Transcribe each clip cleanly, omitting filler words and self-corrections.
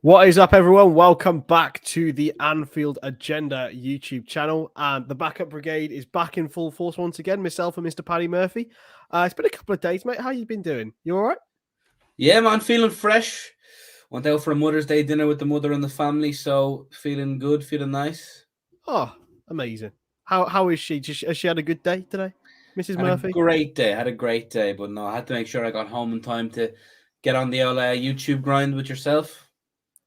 What is up, everyone? Welcome back to the Anfield Agenda YouTube channel. And the backup brigade is back in full force once again. Myself and Mr. Paddy Murphy. It's been a couple of days, mate. How you been doing? You all right? Yeah, man, feeling fresh. Went out for a Mother's Day dinner with the mother and the family, so feeling good, feeling nice. Oh, amazing. How is she? Has she had a good day today, Mrs. Had a Murphy? great day, but no, I had to make sure I got home in time to get on the old YouTube grind with yourself.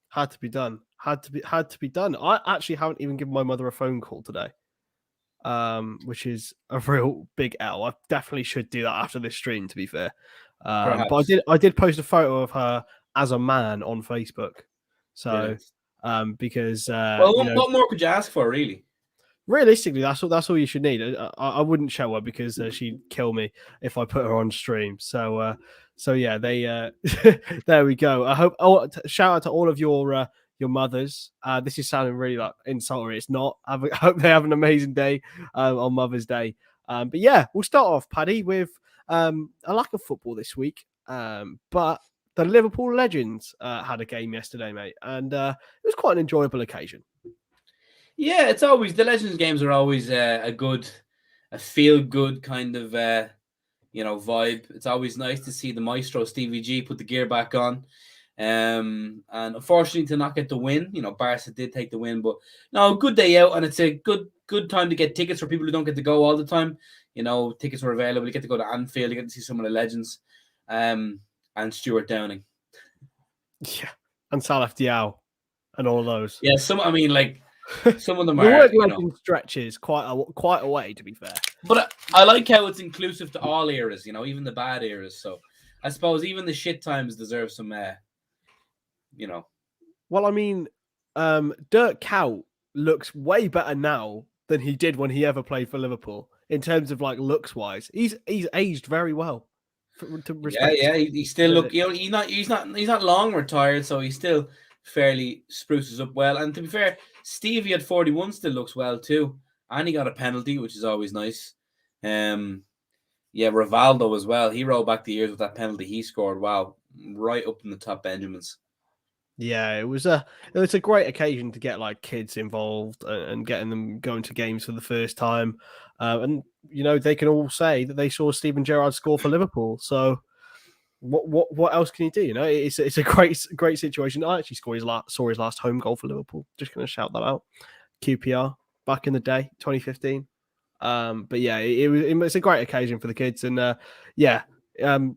Had to be done. Had to be done. I actually haven't even given my mother a phone call today, which is a real big L. I definitely should do that after this stream, to be fair. But I did post a photo of her as a man on Facebook. So, because what more could you ask for, really? Realistically, that's all you should need. I wouldn't show her because she'd kill me if I put her on stream. So yeah, they there we go. I hope. Oh, shout out to all of your mothers. This is sounding really like insulting. It's not. I hope they have an amazing day on Mother's Day. But yeah, we'll start off, Paddy, with a lack of football this week. But the Liverpool legends had a game yesterday, mate, and it was quite an enjoyable occasion. Yeah, it's always the Legends games are always a feel good kind of vibe. It's always nice to see the maestro Stevie G put the gear back on. And unfortunately to not get the win, Barca did take the win, but no, good day out, and it's a good time to get tickets for people who don't get to go all the time. Tickets were available. You get to go to Anfield, you get to see some of the legends, and Stuart Downing. Yeah, and Salah Diao and all those. Yeah, some of them are legend stretches quite a way, to be fair. But I like how it's inclusive to all eras, even the bad eras. So I suppose even the shit times deserve some, Well, I mean, Dirk Kuyt looks way better now than he did when he ever played for Liverpool in terms of looks wise. He's aged very well. He still look. He's not long retired, so he's still fairly spruces up well. And to be fair, Stevie at 41 still looks well too, and he got a penalty, which is always nice. Rivaldo as well. He rolled back the years with that penalty he scored. Wow, right up in the top Benjamins. Yeah, it was a great occasion to get kids involved and getting them going to games for the first time, and they can all say that they saw Steven Gerrard score for Liverpool. So what else can you do? It's a great situation. I actually saw his last home goal for Liverpool. Just going to shout that out. QPR back in the day, 2015. But yeah, it's a great occasion for the kids, and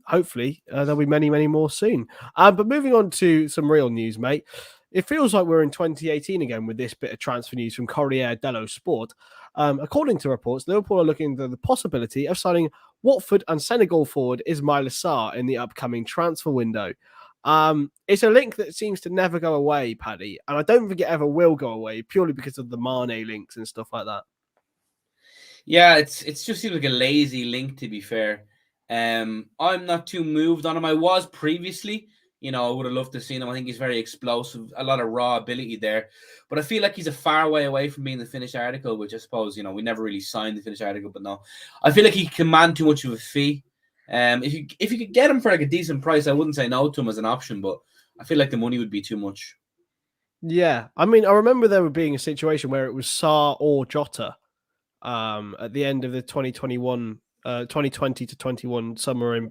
hopefully there'll be many more soon. But moving on to some real news, mate. It feels like we're in 2018 again with this bit of transfer news from Corriere dello Sport. According to reports, Liverpool are looking at the possibility of signing Watford and Senegal forward Ismaila Sarr in the upcoming transfer window. It's a link that seems to never go away, Paddy, and I don't think it ever will go away purely because of the Mane links and stuff like that. Yeah, it's just seems like a lazy link, to be fair. I'm not too moved on him. I was previously. I would have loved to have seen him. I think he's very explosive, a lot of raw ability there. But I feel like he's a far way away from being the finished article, which I suppose, we never really signed the finished article. But no, I feel like he can command too much of a fee. If you could get him for a decent price, I wouldn't say no to him as an option. But I feel like the money would be too much. Yeah, I mean, I remember there being a situation where it was Sarr or Jota at the end of the 2020 to 21 summer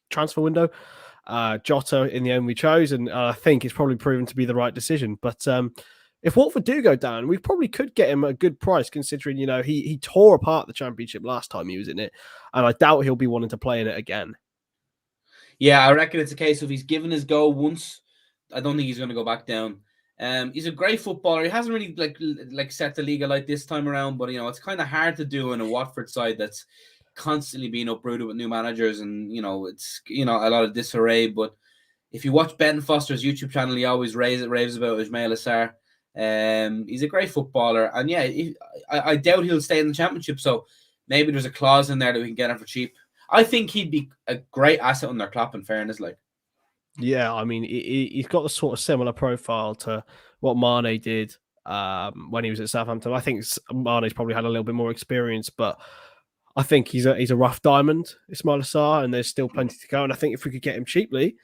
transfer window. Jota in the end we chose, and I think it's probably proven to be the right decision. But if Watford do go down, we probably could get him a good price, considering he tore apart the Championship last time he was in it, and I doubt he'll be wanting to play in it again. Yeah, I reckon it's a case of he's given his go once. I don't think he's going to go back down. He's a great footballer. He hasn't really like set the league alight this time around, but it's kind of hard to do in a Watford side that's constantly being uprooted with new managers, and it's a lot of disarray. But if you watch Ben Foster's YouTube channel, he always raves about Ismaila Sarr. He's a great footballer, and yeah, I doubt he'll stay in the Championship. So maybe there's a clause in there that we can get him for cheap. I think he'd be a great asset under Klopp, in fairness, Yeah, I mean, he's got the sort of similar profile to what Mane did when he was at Southampton. I think Mane's probably had a little bit more experience, but I think he's a rough diamond, Ismaila Sarr, and there's still plenty to go. And I think if we could get him cheaply,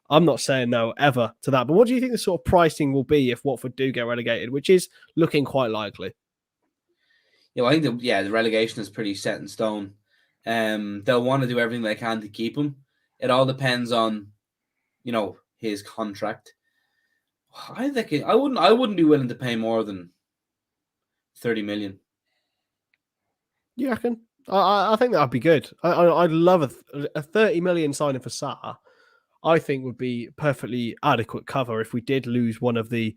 I'm not saying no ever to that. But what do you think the sort of pricing will be if Watford do get relegated, which is looking quite likely? Yeah, well, I think the relegation is pretty set in stone. They'll want to do everything they can to keep him. It all depends on, his contract. I think I wouldn't be willing to pay more than 30 million. You reckon? I think that'd be good. I'd love a 30 million signing for Sarr. I think would be perfectly adequate cover if we did lose one of the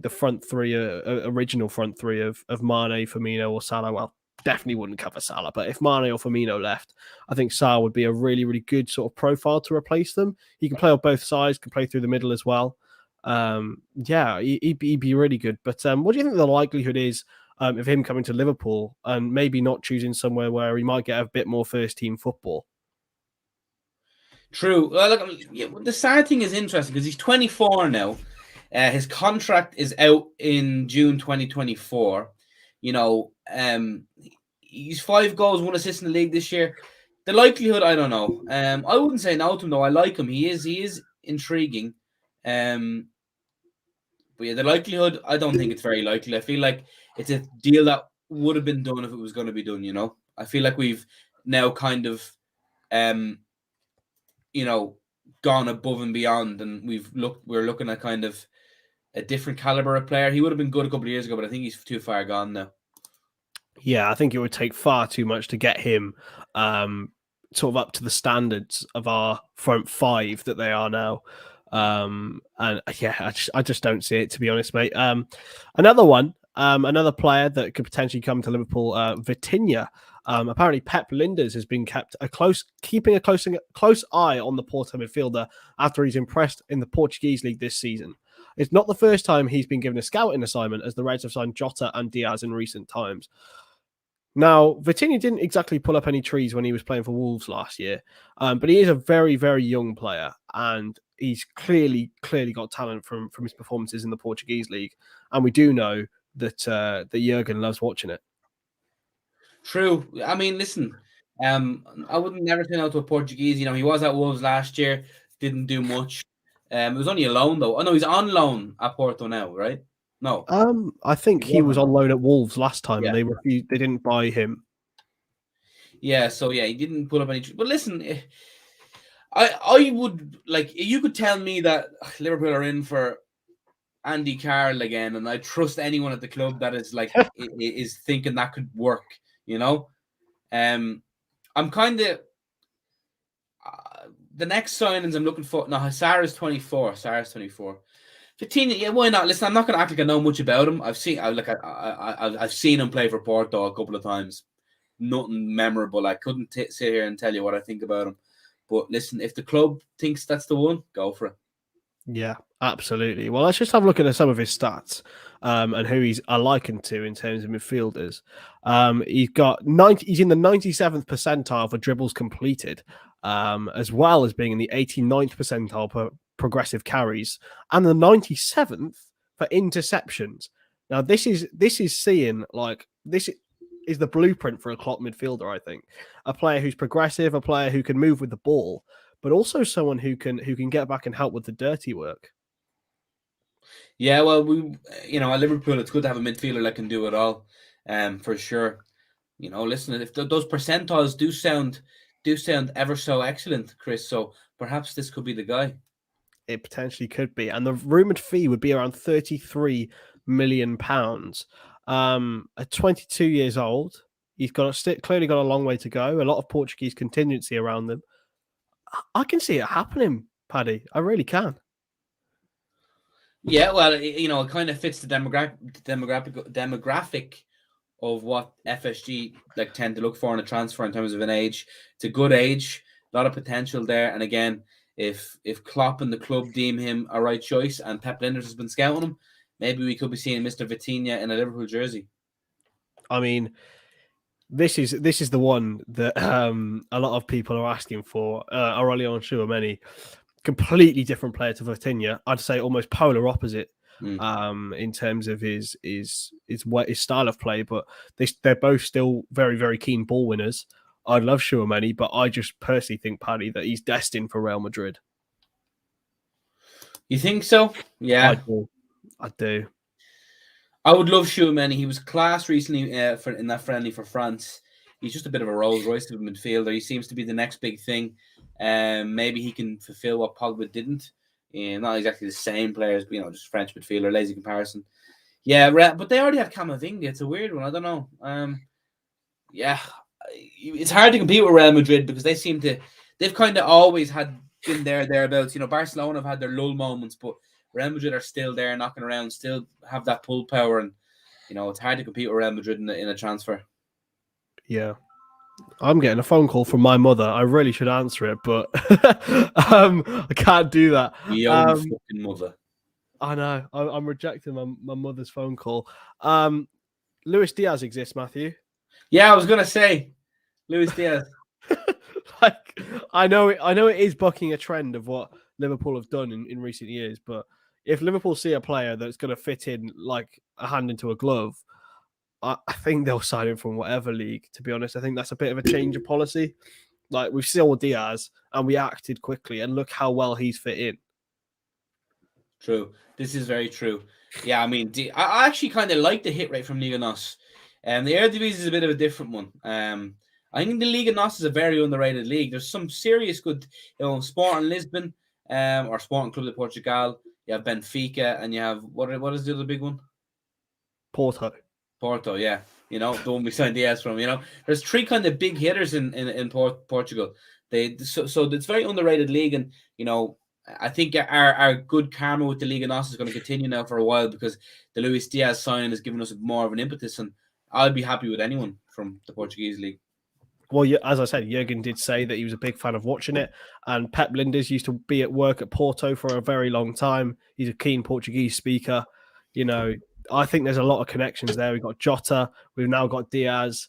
front three, original front three of Mane, Firmino, or Salah. Well, definitely wouldn't cover Salah, but if Mane or Firmino left, I think Sarr would be a really, really good sort of profile to replace them. He can play on both sides, can play through the middle as well. Yeah, he'd be really good. But what do you think the likelihood is of him coming to Liverpool and maybe not choosing somewhere where he might get a bit more first team football? True. Well, look, the sad thing is interesting because he's 24 now. His contract is out in June 2024. He's 5 goals, 1 assist in the league this year. The likelihood, I don't know. I wouldn't say no to him though. I like him. He is intriguing. But yeah, the likelihood, I don't think it's very likely. I feel like it's a deal that would have been done if it was going to be done. I feel like we've now kind of, gone above and beyond, and we're looking at kind of a different caliber of player. He would have been good a couple of years ago, but I think he's too far gone now. Yeah, I think it would take far too much to get him sort of up to the standards of our front 5 that they are now. And yeah, I just don't see it, to be honest, mate. Another one, another player that could potentially come to Liverpool, Vitinha. Apparently, Pep Lijnders has been keeping a close eye on the Porto midfielder after he's impressed in the Portuguese league this season. It's not the first time he's been given a scouting assignment, as the Reds have signed Jota and Diaz in recent times. Now, Vitinha didn't exactly pull up any trees when he was playing for Wolves last year, but he is a very, very young player, and he's clearly got talent from his performances in the Portuguese league, and we do know that Jurgen loves watching it. True. I mean, listen, I wouldn't never say no to a Portuguese. He was at Wolves last year, didn't do much. It was only a loan though. Oh no, he's on loan at Porto now, right? No. I think he was on loan at Wolves last time, Yeah. and they didn't buy him. Yeah, so yeah, he didn't put up any. But listen, I would like, you could tell me that Liverpool are in for Andy Carroll again, and I trust anyone at the club that is like is thinking that could work. I'm kind of the next signings I'm looking for. No, Sarr's 24. Vitinha, yeah, why not? Listen, I'm not going to act like I know much about him. I've seen him play for Porto a couple of times. Nothing memorable. I couldn't sit here and tell you what I think about him. But listen, if the club thinks that's the one, go for it. Yeah, absolutely. Well, let's just have a look at some of his stats and who he's likened to in terms of midfielders. He's in the 97th percentile for dribbles completed, as well as being in the 89th percentile for progressive carries, and the 97th for interceptions. Now, this is seeing like this is the blueprint for a Klopp midfielder. I think a player who's progressive, a player who can move with the ball, but also someone who can get back and help with the dirty work. Yeah, well, at Liverpool, it's good to have a midfielder that can do it all, for sure. Listen, if those percentiles do sound ever so excellent, Chris, so perhaps this could be the guy. It potentially could be, and the rumored fee would be around £33 million. At 22 years old, he's clearly got a long way to go. A lot of Portuguese contingency around them. I can see it happening, Paddy. I really can. Yeah, well, it kind of fits the demographic of what FSG tend to look for in a transfer in terms of an age. It's a good age, a lot of potential there. And again, if Klopp and the club deem him a right choice, and Pep Lijnders has been scouting him, maybe we could be seeing Mr. Vitinha in a Liverpool jersey. I mean, this is the one that a lot of people are asking for. Aurelion Tchouameni, completely different player to Vitinha. I'd say almost polar opposite in terms of his style of play, but they're both still very, very keen ball winners. I love Tchouameni, but I just personally think, Paddy, that he's destined for Real Madrid. You think so? I Yeah. do. I do. I would love Chouameni. He was class recently in that friendly for France. He's just a bit of a Rolls Royce of a midfielder. He seems to be the next big thing. Maybe he can fulfill what Pogba didn't. Not exactly the same players, but just French midfielder, lazy comparison. Yeah, but they already have Camavinga. It's a weird one. I don't know. Yeah, it's hard to compete with Real Madrid because they've kind of always been thereabouts. Barcelona have had their lull moments, but Real Madrid are still there knocking around, still have that pull power, and it's hard to compete with Real Madrid in a transfer. Yeah. I'm getting a phone call from my mother. I really should answer it, but I can't do that. Your fucking mother. I know. I'm rejecting my mother's phone call. Luis Diaz exists, Matthew. Yeah, I was gonna say Luis Diaz. I know it is bucking a trend of what Liverpool have done in recent years, but if Liverpool see a player that's going to fit in like a hand into a glove, I think they'll sign him from whatever league. To be honest, I think that's a bit of a change of policy. Like we've seen with Diaz, and we acted quickly, and look how well he's fit in. True. This is very true. Yeah, I mean, I actually kind of like the hit rate from Liga NOS. The Eredivisie is a bit of a different one. I think the Liga NOS is a very underrated league. There's some serious good, Sporting Lisbon, or Sporting Club de Portugal. You have Benfica, and you have what is the other big one? Porto, yeah. The one we signed Diaz from. There's three kind of big hitters in Portugal. So it's very underrated league, and I think our good karma with the Liga NOS is going to continue now for a while because the Luis Diaz signing has given us more of an impetus, and I'll be happy with anyone from the Portuguese league. Well, as I said, Jurgen did say that he was a big fan of watching it, and Pep Linders used to be at work at Porto for a very long time. He's a keen Portuguese speaker. I think there's a lot of connections there. We've got Jota. We've now got Diaz.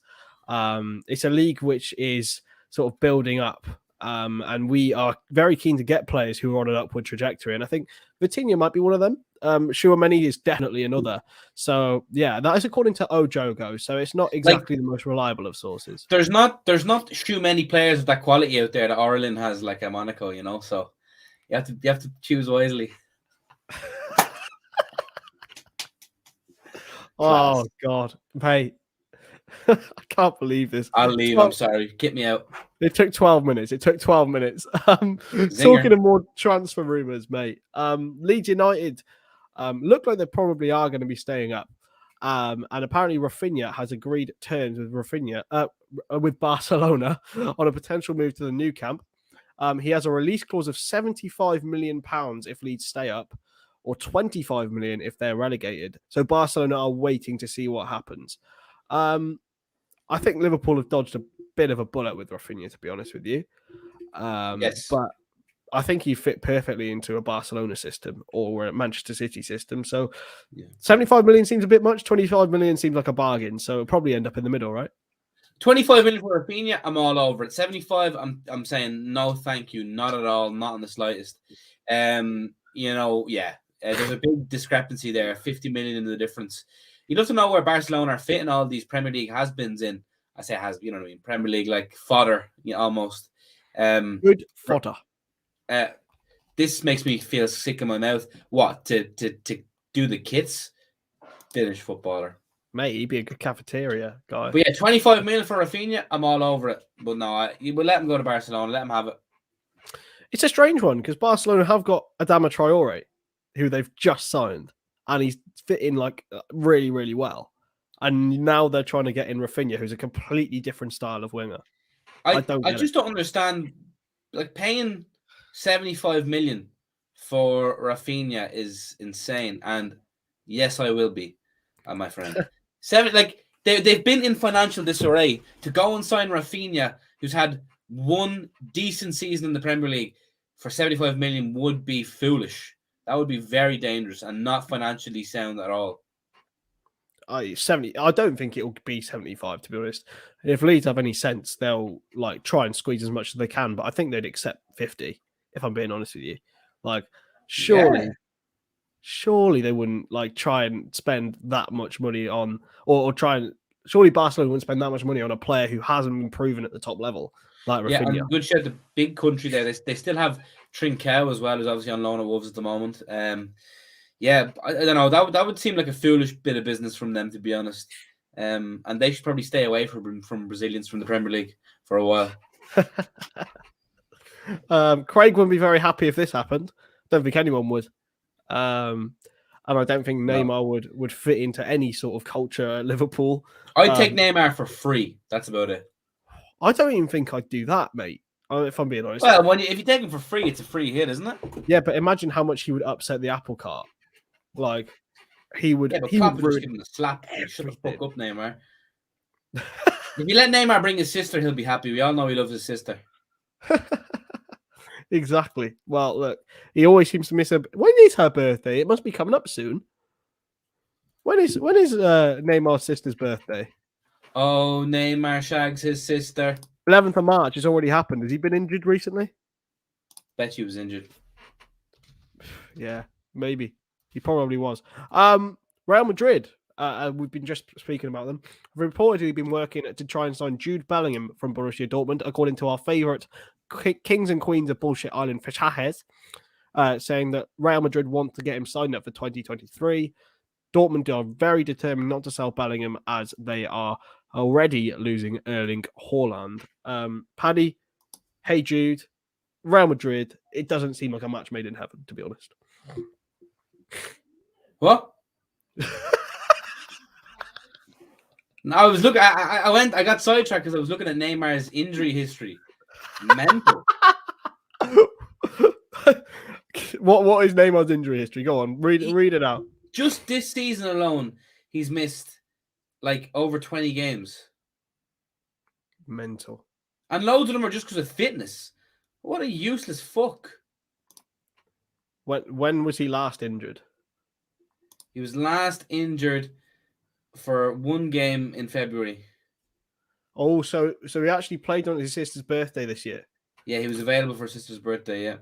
It's a league which is sort of building up. And we are very keen to get players who are on an upward trajectory. And I think Raphinha might be one of them. Chouameni is definitely another. So, yeah, that is according to Ojogo. So it's not exactly the most reliable of sources. There's not too many players of that quality out there that Orlin has, like a Monaco, So you have to choose wisely. Oh, God. Mate. I can't believe this. I'll leave. I'm sorry. Get me out. It took 12 minutes. Talking of more transfer rumours, mate. Leeds United look like they probably are going to be staying up. And apparently Raphinha has agreed terms with Barcelona on a potential move to the new camp. He has a release clause of £75 million if Leeds stay up, or 25 million if they're relegated. So Barcelona are waiting to see what happens. I think Liverpool have dodged a bit of a bullet with Raphinha, to be honest with you. Yes. But I think he fit perfectly into a Barcelona system or a Manchester City system. So 75 million seems a bit much. 25 million seems like a bargain. So it'll probably end up in the middle, right? 25 million for Raphinha, I'm all over it. 75, I'm saying no, thank you, not at all, not in the slightest. There's a big discrepancy there. 50 million in the difference. You'd love to know where Barcelona are fitting all these Premier League has-beens in. I say has, you know what I mean? Premier League, like fodder, almost. Good fodder. This makes me feel sick in my mouth. What, to do the kits? Finnish footballer. Mate, he'd be a good cafeteria guy. But yeah, 25 million for Raphinha, I'm all over it. But no, you will let him go to Barcelona. Let him have it. It's a strange one because Barcelona have got Adama Traore, who they've just signed, and he's fitting like really, really well. And now they're trying to get in Raphinha, who's a completely different style of winger. I just don't understand. Like paying 75 million for Raphinha is insane. And yes, I will be, my friend. They've been in financial disarray. To go and sign Raphinha, who's had one decent season in the Premier League, for 75 million would be foolish. That would be very dangerous and not financially sound at all. I don't think it'll be 75, to be honest. If Leeds have any sense, they'll like try and squeeze as much as they can, but I think they'd accept 50, if I'm being honest with you. Like, surely they wouldn't like try and spend that much money on or try and surely Barcelona wouldn't spend that much money on a player who hasn't been proven at the top level. Like Raphinha. Yeah, and good shout, the big country there. They still have Trincao as well, who's obviously on loan at Wolves at the moment. Yeah, I don't know. That would seem like a foolish bit of business from them, to be honest. And they should probably stay away from Brazilians from the Premier League for a while. Craig wouldn't be very happy if this happened. Don't think anyone would. And I don't think Neymar would fit into any sort of culture at Liverpool. I'd take Neymar for free. That's about it. I don't even think I'd do that, mate. If I'm being honest. Well, if you take him for free, it's a free hit, isn't it? Yeah, but imagine how much he would upset the apple cart. Like he would. Yeah, but he Klopp would just give him a slap. Shut the fuck up, Neymar. If you let Neymar bring his sister, he'll be happy. We all know he loves his sister. Exactly. Well, look, he always seems to miss her. When is her birthday? It must be coming up soon. When is Neymar's sister's birthday? Oh, Neymar shags his sister. 11th of March has already happened. Has he been injured recently? Bet he was injured. Yeah, maybe. He probably was. Real Madrid, we've been just speaking about them, have reportedly been working to try and sign Jude Bellingham from Borussia Dortmund, according to our favourite kings and queens of bullshit island, Fischajes, saying that Real Madrid want to get him signed up for 2023. Dortmund are very determined not to sell Bellingham as they are already losing Erling Haaland. Paddy, hey Jude, Real Madrid, it doesn't seem like a match made in heaven, to be honest. What? No, I was looking. I got sidetracked because I was looking at Neymar's injury history. Mental. What is Neymar's injury history? Go on, read it out. Just this season alone, he's missed like over 20 games. Mental. And loads of them are just because of fitness. What a useless fuck. When was he last injured? He was last injured for one game in February. Oh, so he actually played on his sister's birthday this year? Yeah, he was available for his sister's birthday, yeah.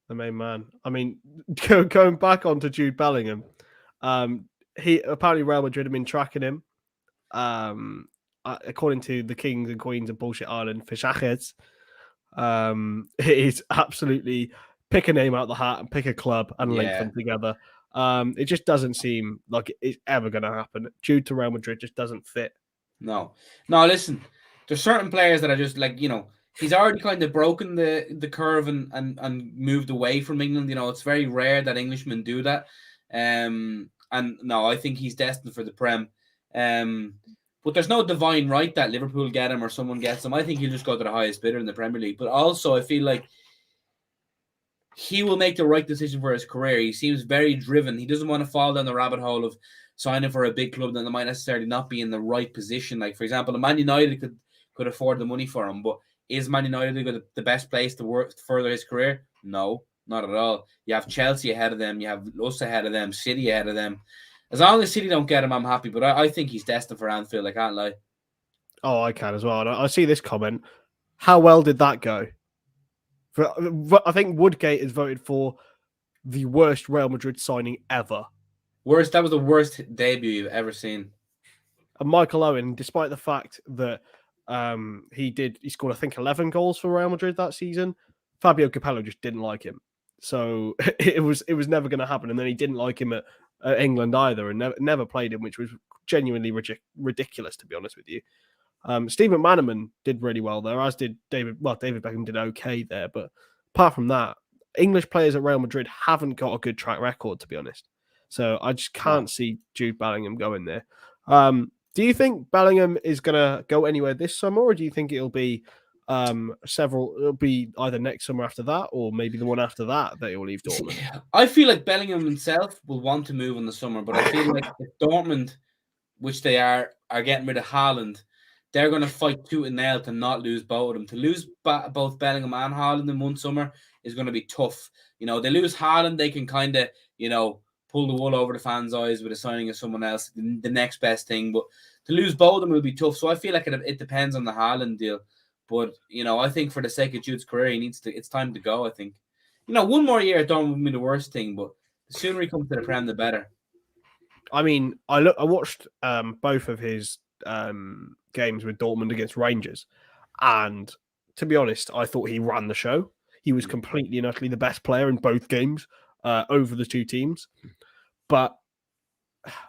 The main man. I mean, going back onto Jude Bellingham, he apparently Real Madrid have been tracking him. According to the kings and queens of bullshit island, Fischajes, it is absolutely pick a name out of the hat and pick a club and link them together. It just doesn't seem like it's ever going to happen. Jude to Real Madrid just doesn't fit. No, listen, there's certain players that are just like, he's already kind of broken the curve and moved away from England. It's very rare that Englishmen do that. And no, I think he's destined for the Prem. But there's no divine right that Liverpool get him or someone gets him. I think he'll just go to the highest bidder in the Premier League. But also, I feel like he will make the right decision for his career. He seems very driven. He doesn't want to fall down the rabbit hole of signing for a big club that might necessarily not be in the right position. Like, for example, Man United could afford the money for him. But is Man United the best place to further his career? No, not at all. You have Chelsea ahead of them. You have us ahead of them. City ahead of them. As long as City don't get him, I'm happy. But I think he's destined for Anfield. I can't lie. Oh, I can as well. I see this comment. How well did that go? I think Woodgate is voted for the worst Real Madrid signing ever. Worst. That was the worst debut you've ever seen. And Michael Owen, despite the fact that he scored, I think, 11 goals for Real Madrid that season, Fabio Capello just didn't like him. So it was never going to happen. And then he didn't like him at England either, and never played him, which was genuinely ridiculous, to be honest with you. Steve McManaman did really well there, as did David. Well, David Beckham did okay there, but apart from that, English players at Real Madrid haven't got a good track record, to be honest. So I just can't see Jude Bellingham going there. Do you think Bellingham is going to go anywhere this summer, or do you think it'll be it'll be either next summer after that, or maybe the one after that he'll leave Dortmund? I feel like Bellingham himself will want to move in the summer, but I feel like if Dortmund, which they are getting rid of Haaland, they're going to fight tooth and nail to not lose both of them. To lose both Bellingham and Haaland in one summer is going to be tough. They lose Haaland, they can kind of, pull the wool over the fans' eyes with a signing of someone else, the next best thing. But to lose both of them will be tough. So I feel like it depends on the Haaland deal. But, I think for the sake of Jude's career, it's time to go, I think. One more year at Dortmund would be the worst thing, but the sooner he comes to the Prem, the better. I mean, I watched both of his games with Dortmund against Rangers, and to be honest, I thought he ran the show. He was completely and utterly the best player in both games over the two teams. But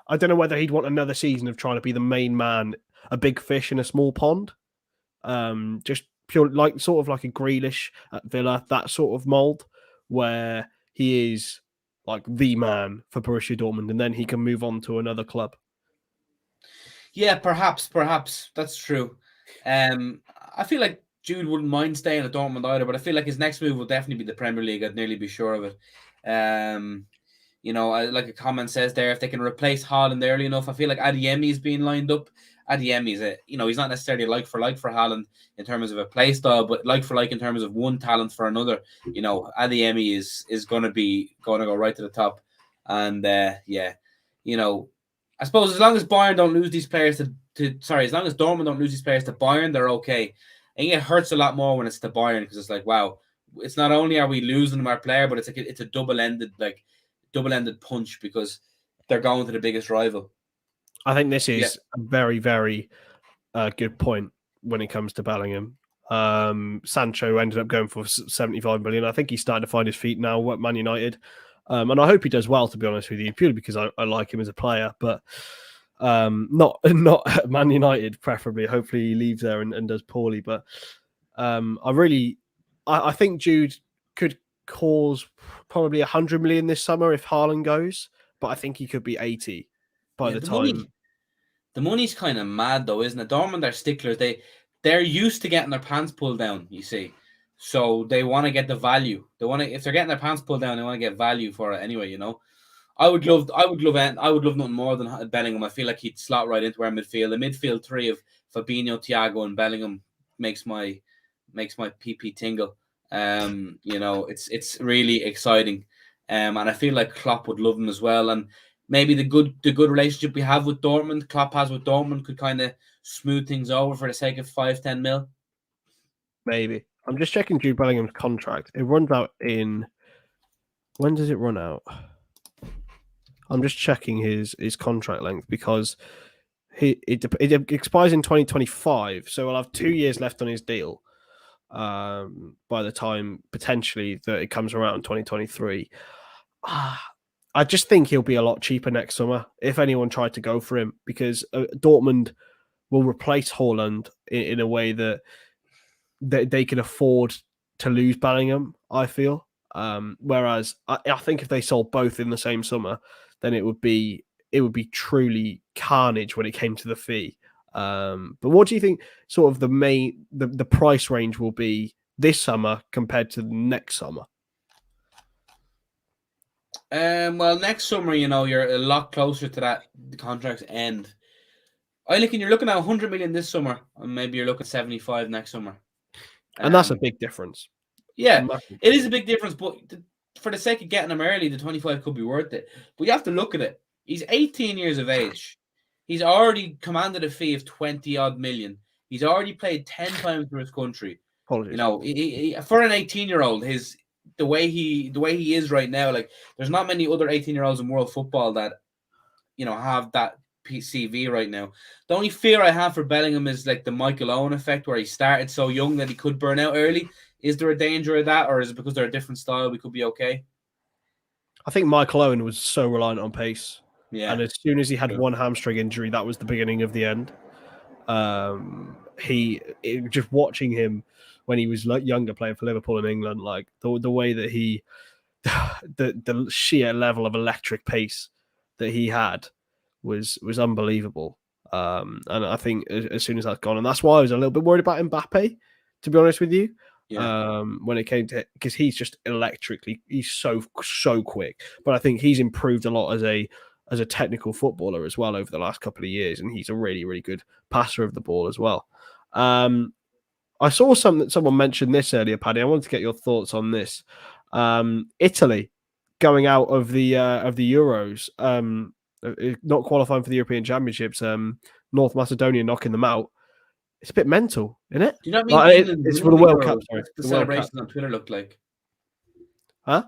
I don't know whether he'd want another season of trying to be the main man, a big fish in a small pond. Just pure, like sort of like a Grealish at Villa, that sort of mold, where he is like the man for Borussia Dortmund, and then he can move on to another club. Yeah, perhaps that's true. I feel like Jude wouldn't mind staying at Dortmund either, but I feel like his next move will definitely be the Premier League. I'd nearly be sure of it. Like a comment says there, if they can replace Haaland early enough, I feel like Adeyemi is being lined up. Adeyemi is he's not necessarily like for Haaland in terms of a play style, but like for like in terms of one talent for another. Adeyemi is going to go right to the top, and I suppose as long as Bayern don't lose these players as long as Dortmund don't lose these players to Bayern, they're okay. I think it hurts a lot more when it's to Bayern because it's like, wow, it's not only are we losing our player, but it's a double-ended punch because they're going to the biggest rival. I think this is a very, very good point when it comes to Bellingham. Sancho ended up going for 75 million. I think he's starting to find his feet now at Man United. And I hope he does well, to be honest with you, purely because I like him as a player, but not at Man United, preferably. Hopefully he leaves there and does poorly. But I think Jude could cause probably 100 million this summer if Haaland goes, but I think he could be 80 by the time. The money's kind of mad, though, isn't it? Dortmund are sticklers. They're used to getting their pants pulled down, you see. So they want to get the value. If they're getting their pants pulled down, they want to get value for it anyway. I would love nothing more than Bellingham. I feel like he'd slot right into our midfield. The midfield three of Fabinho, Thiago, and Bellingham makes my PP tingle. It's really exciting, and I feel like Klopp would love him as well. And maybe the good relationship we have with Dortmund, Klopp has with Dortmund, could kind of smooth things over for the sake of 5-10 mil. Maybe. I'm just checking Jude Bellingham's contract. It runs out in... When does it run out? I'm just checking his contract length because it expires in 2025, so we'll have 2 years left on his deal by the time, potentially, that it comes around in 2023. I just think he'll be a lot cheaper next summer if anyone tried to go for him, because Dortmund will replace Haaland in a way that they can afford to lose Bellingham, I feel. Whereas I think if they sold both in the same summer, then it would be truly carnage when it came to the fee. But what do you think sort of the price range will be this summer compared to next summer? Well, next summer, you're a lot closer to the contract's end. You're looking at 100 million this summer, and maybe you're looking at 75 next summer. And that's a big difference. Yeah, it is a big difference, but for the sake of getting him early, the 25 could be worth it. But you have to look at it. He's 18 years of age. He's already commanded a fee of 20-odd million. He's already played 10 times for his country. Apologies. For an 18-year-old, the way he is right now, like, there's not many other 18-year-olds in world football that, have that CV right now. The only fear I have for Bellingham is like the Michael Owen effect, where he started so young that he could burn out early. Is there a danger of that, or is it because they're a different style we could be okay? I think Michael Owen was so reliant on pace. Yeah. And as soon as he had one hamstring injury, that was the beginning of the end. Just watching him when he was younger playing for Liverpool in England, like the way that the sheer level of electric pace that he had was unbelievable. And I think as soon as that's gone, and that's why I was a little bit worried about Mbappe, to be honest with you. Yeah. When it came to, because he's just he's so quick. But I think he's improved a lot as a technical footballer as well over the last couple of years, and he's a really, really good passer of the ball as well. I saw someone mentioned this earlier, Paddy. I wanted to get your thoughts on this. Italy going out of the Euros, not qualifying for the European Championships. North Macedonia knocking them out. It's a bit mental, isn't it? Do you know what I mean? It's for the World Cup. Sorry. The celebrations on Twitter looked like. Huh?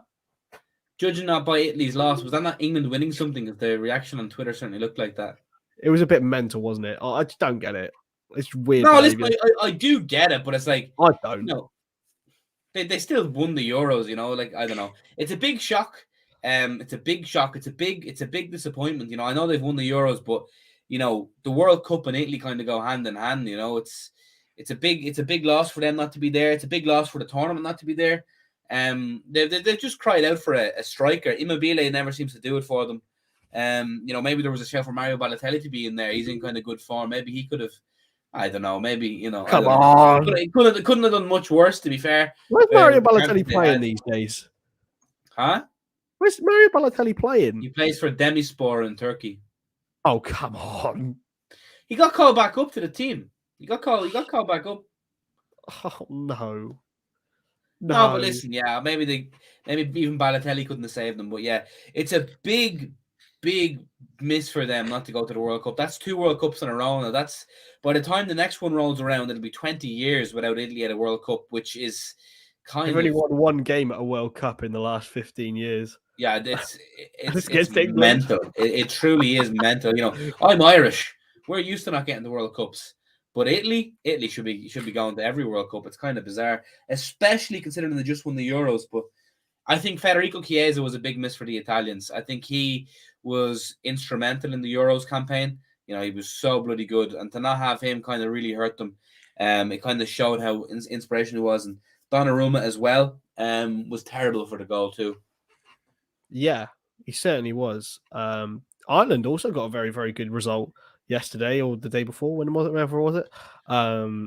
Judging not by Italy's loss, was that not England winning something? The reaction on Twitter certainly looked like that. It was a bit mental, wasn't it? I just don't get it. It's weird No, listen, behavior. I do get it, but it's like, I don't. you know, they still won the Euros, you know, like, I don't know. It's a big shock. It's a big shock. It's a big disappointment. You know, I know they've won the Euros, but you know, the World Cup and Italy kind of go hand in hand, you know. It's a big loss for them not to be there. It's a big loss for the tournament not to be there. They've just cried out for a striker. Immobile never seems to do it for them. You know, maybe there was a shout for Mario Balotelli to be in there. He's in kind of good form. Maybe he could have, I don't know. Maybe, you know, Come on. He couldn't have done much worse, to be fair. Where's Mario Balotelli playing these days? Huh? Where's Mario Balotelli playing? He plays for Demispor in Turkey. Oh, come on. He got called back up to the team. He got called back up. Oh no. No, but listen, yeah, maybe even Balotelli couldn't have saved them. But yeah, it's a big miss for them not to go to the World Cup. That's 2 World Cups in a row. Now that's, by the time the next one rolls around, it'll be 20 years without Italy at a World Cup, which is kind They've only won 1 game at a World Cup in the last 15 years. Yeah, it's mental. It truly is mental. You know, I'm Irish. We're used to not getting the World Cups. But Italy should be going to every World Cup. It's kind of bizarre, especially considering they just won the Euros. But I think Federico Chiesa was a big miss for the Italians. I think he was instrumental in the Euros campaign. You know, he was so bloody good, and to not have him kind of really hurt them. It kind of showed how inspirational he was, and Donnarumma as well. Was terrible for the goal too. Yeah, he certainly was. Ireland also got a very, very good result yesterday or the day before. Whenever was it?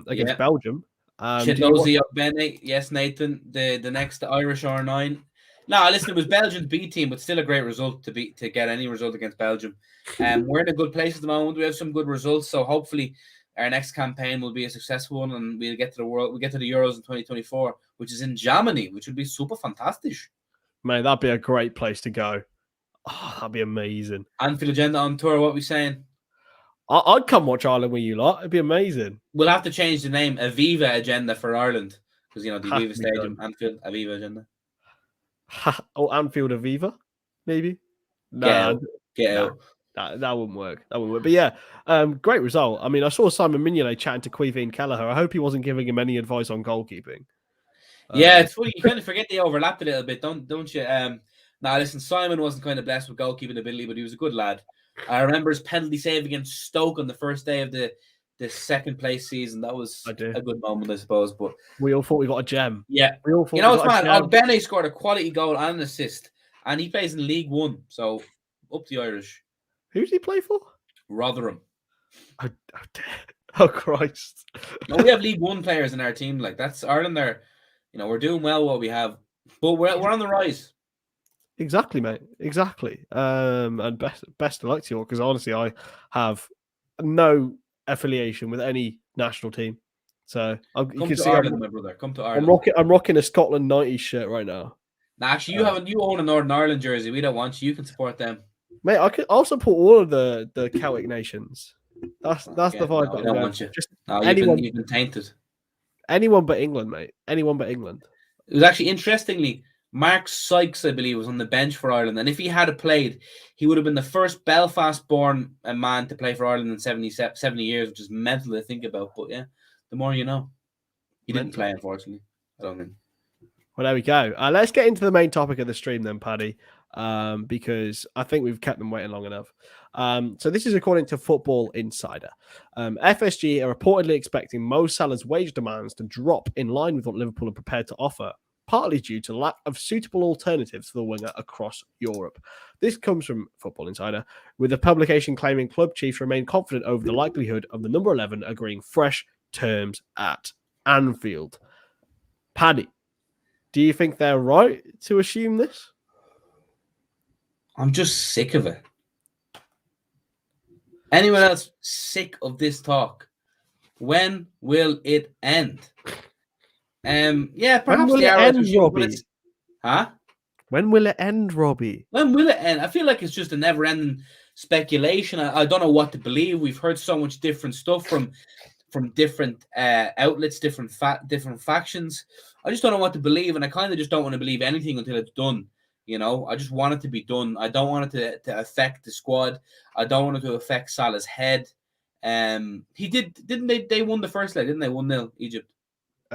Against Belgium. Chidozie Bene, yes, Nathan. The next Irish R9. No, listen, it was Belgium's B team, but still a great result to get any result against Belgium. We're in a good place at the moment. We have some good results, so hopefully our next campaign will be a successful one, and we'll get to the Euros in 2024, which is in Germany, which would be super fantastic. Man, that'd be a great place to go. Oh, that'd be amazing. Anfield Agenda on tour, what are we saying? I'd come watch Ireland with you lot. It'd be amazing. We'll have to change the name Aviva Agenda for Ireland, because, you know, the Aviva Stadium, Anfield Aviva Agenda. Or Anfield Aviva, maybe? No, get out. That wouldn't work. But yeah, great result. I mean, I saw Simon Mignolet chatting to Caoimhín Kelleher. I hope he wasn't giving him any advice on goalkeeping. Yeah, it's funny. You kind of forget they overlapped a little bit, don't you? Now, listen, Simon wasn't kind of blessed with goalkeeping ability, but he was a good lad. I remember his penalty save against Stoke on the first day of the second place season. That was a good moment, I suppose. But we all thought we got a gem. Yeah, we all thought. You know what's mad? Bene scored a quality goal and an assist, and he plays in League One. So up the Irish. Who did he play for? Rotherham. Oh Christ! No, we have League One players in our team. Like, that's Ireland. There, you know, we're doing well what we have, but we're on the rise. Exactly, mate. Exactly. And best of luck to you all, because honestly, I have no affiliation with any national team. So you can see Ireland, my brother. Come to Ireland. I'm rocking a Scotland 90s shirt right now. Nah, actually, you own a Northern Ireland jersey. We don't want you. You can support them, mate. I'll support all of the Celtic nations. That's the vibe. No, we don't want you. Just you've been tainted. Anyone but England, mate. Anyone but England. It was actually, interestingly, Mark Sykes, I believe, was on the bench for Ireland, and if he had played, he would have been the first Belfast-born man to play for Ireland in 70 years, which is mental to think about. But yeah, the more you know. He didn't play, unfortunately. I don't think. Well, there we go. Let's get into the main topic of the stream then, Paddy, because I think we've kept them waiting long enough. So this is according to Football Insider. FSG are reportedly expecting Mo Salah's wage demands to drop in line with what Liverpool are prepared to offer, partly due to lack of suitable alternatives for the winger across Europe. This comes from Football Insider, with the publication claiming club chiefs remain confident over the likelihood of the number 11 agreeing fresh terms at Anfield. Paddy, do you think they're right to assume this? I'm just sick of it. Anyone else sick of this talk? When will it end? Yeah, perhaps they are. Robbie? Huh? When will it end, Robbie? When will it end? I feel like it's just a never-ending speculation. I don't know what to believe. We've heard so much different stuff from different outlets, different factions. I just don't know what to believe, and I kind of just don't want to believe anything until it's done. You know, I just want it to be done. I don't want it to affect the squad. I don't want it to affect Salah's head. He didn't they? They won the first leg, didn't they? 1-0 Egypt.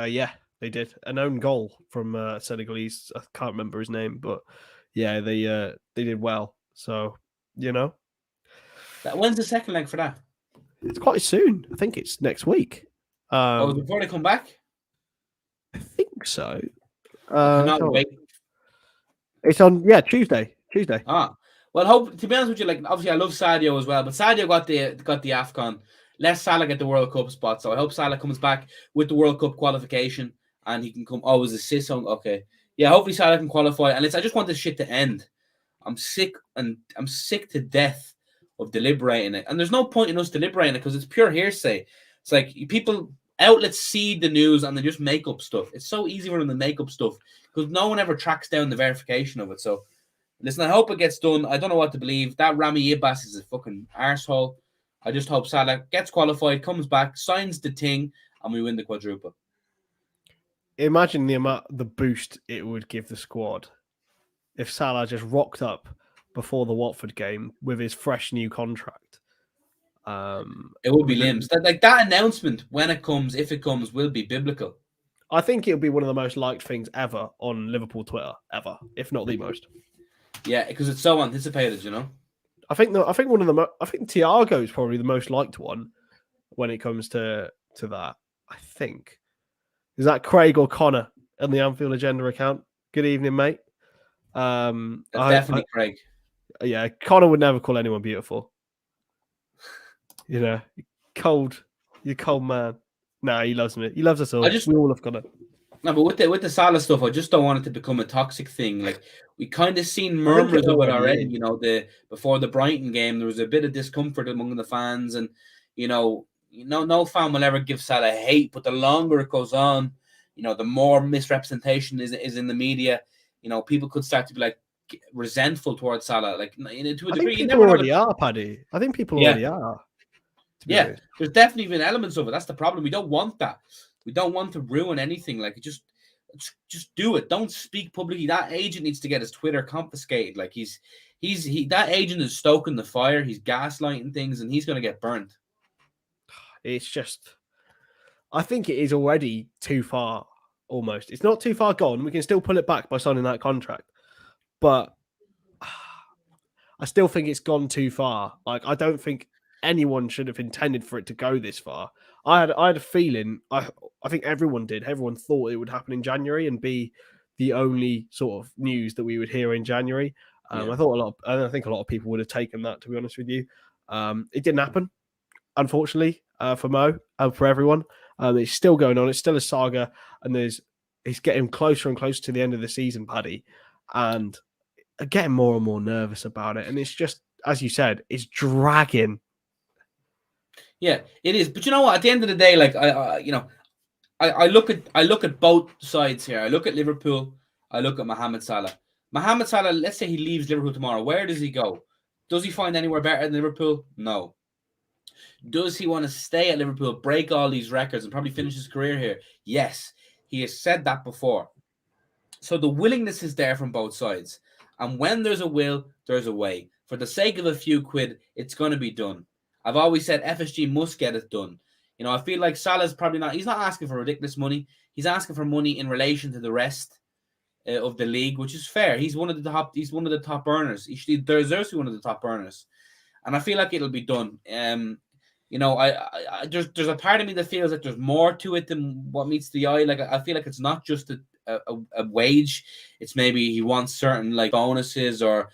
Yeah, they did an own goal from Senegalese. I can't remember his name, but yeah, they did well. So When's the second leg for that? it's quite soon. I think it's next week. Before they come back. I think so. I cannot wait. It's on Tuesday. Well, to be honest with you, like obviously I love Sadio as well, but Sadio got the AFCON. Let Salah get the World Cup spot, so I hope Salah comes back with the World Cup qualification and he can come. Oh, it was a Sisson. Okay, yeah. Hopefully Salah can qualify. And I just want this shit to end. I'm sick to death of deliberating it, and there's no point in us deliberating it because it's pure hearsay. It's like outlets see the news and they just make up stuff. It's so easy for them to make up stuff because no one ever tracks down the verification of it. So, listen, I hope it gets done. I don't know what to believe. That Rami Abbas is a fucking arsehole. I just hope Salah gets qualified, comes back, signs the thing, and we win the quadruple. Imagine the boost it would give the squad if Salah just rocked up before the Watford game with his fresh new contract. It would be limbs. That announcement, when it comes, if it comes, will be biblical. I think it'll be one of the most liked things ever on Liverpool Twitter, ever, if not the most. Yeah, because it's so anticipated, I think Thiago is probably the most liked one when it comes to that. I think is that Craig or Connor on the Anfield Agenda account. Good evening, mate. Definitely Craig. Yeah, Connor would never call anyone beautiful. You're cold man. Nah, he loves me. He loves us all. We all love Connor. No, but with the Salah stuff, I just don't want it to become a toxic thing. Like we kind of seen murmurs of it already. Before the Brighton game, there was a bit of discomfort among the fans, and no fan will ever give Salah hate. But the longer it goes on, the more misrepresentation is in the media. People could start to be like resentful towards Salah. Like to a degree, you never already are, Paddy. I think people already are. Yeah, there's definitely been elements of it. That's the problem. We don't want that. We don't want to ruin anything. Like just do it. Don't speak publicly. That agent needs to get his Twitter confiscated. Like that agent is stoking the fire. He's gaslighting things, and he's going to get burnt. It's just, I think it is already too far. Almost, it's not too far gone. We can still pull it back by signing that contract, but I still think it's gone too far. Like I don't think anyone should have intended for it to go this far. I had a feeling. I think everyone did. Everyone thought it would happen in January and be the only sort of news that we would hear in January. I think a lot of people would have taken that. To be honest with you, it didn't happen, unfortunately, for Mo and for everyone. It's still going on. It's still a saga, and it's getting closer and closer to the end of the season, Paddy, and getting more and more nervous about it. And it's just, as you said, it's dragging. Yeah, it is. But you know what? At the end of the day, like I look at both sides here. I look at Liverpool. I look at Mohamed Salah. Mohamed Salah, let's say he leaves Liverpool tomorrow. Where does he go? Does he find anywhere better than Liverpool? No. Does he want to stay at Liverpool, break all these records, and probably finish his career here? Yes. He has said that before. So the willingness is there from both sides. And when there's a will, there's a way. For the sake of a few quid, it's going to be done. I've always said FSG must get it done. I feel like Salah's probably not. He's not asking for ridiculous money. He's asking for money in relation to the rest of the league, which is fair. He's one of the top. He's one of the top earners. He deserves to be one of the top earners, and I feel like it'll be done. I there's a part of me that feels like there's more to it than what meets the eye. Like I feel like it's not just a wage. It's maybe he wants certain like bonuses or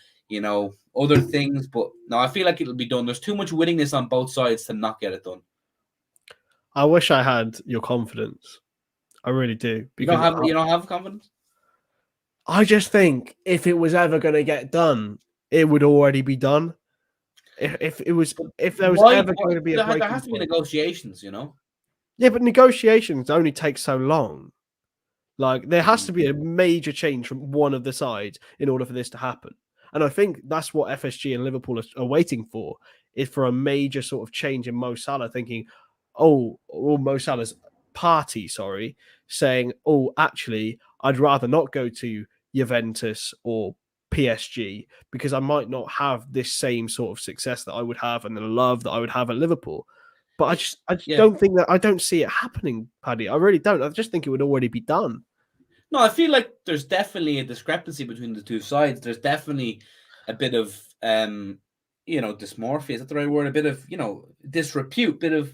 other things. But no, I feel like it'll be done. There's too much willingness on both sides to not get it done. I wish I had your confidence. I really do. You don't have confidence? I just think if it was ever going to get done, it would already be done. If there was ever going to be there has to be negotiations, Yeah, but negotiations only take so long. Like there has to be a major change from one of the sides in order for this to happen. And I think that's what FSG and Liverpool are waiting for, is for a major sort of change in Mo Salah thinking, Mo Salah's party, saying, actually, I'd rather not go to Juventus or PSG because I might not have this same sort of success that I would have and the love that I would have at Liverpool. But I just Yeah. don't think that I don't see it happening, Paddy. I really don't. I just think it would already be done. No, I feel like there's definitely a discrepancy between the two sides. There's definitely a bit of dysmorphia. Is that the right word? A bit of, disrepute, bit of,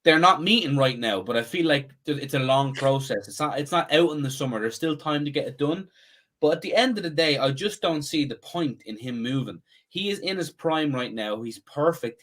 they're not meeting right now, but I feel like it's a long process. It's not out in the summer. There's still time to get it done. But at the end of the day, I just don't see the point in him moving. He is in his prime right now. He's perfect.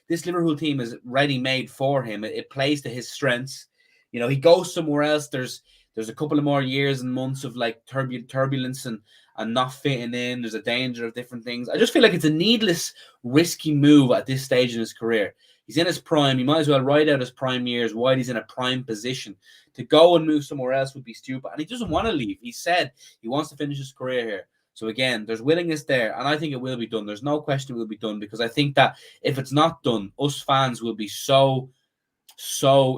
This Liverpool team is ready made for him. It plays to his strengths. He goes somewhere else. There's a couple of more years and months of like turbulence and not fitting in. There's a danger of different things. I just feel like it's a needless, risky move at this stage in his career. He's in his prime. He might as well ride out his prime years while he's in a prime position. To go and move somewhere else would be stupid. And he doesn't want to leave. He said he wants to finish his career here. So again, there's willingness there, and I think it will be done. There's no question it will be done, because I think that if it's not done, us fans will be so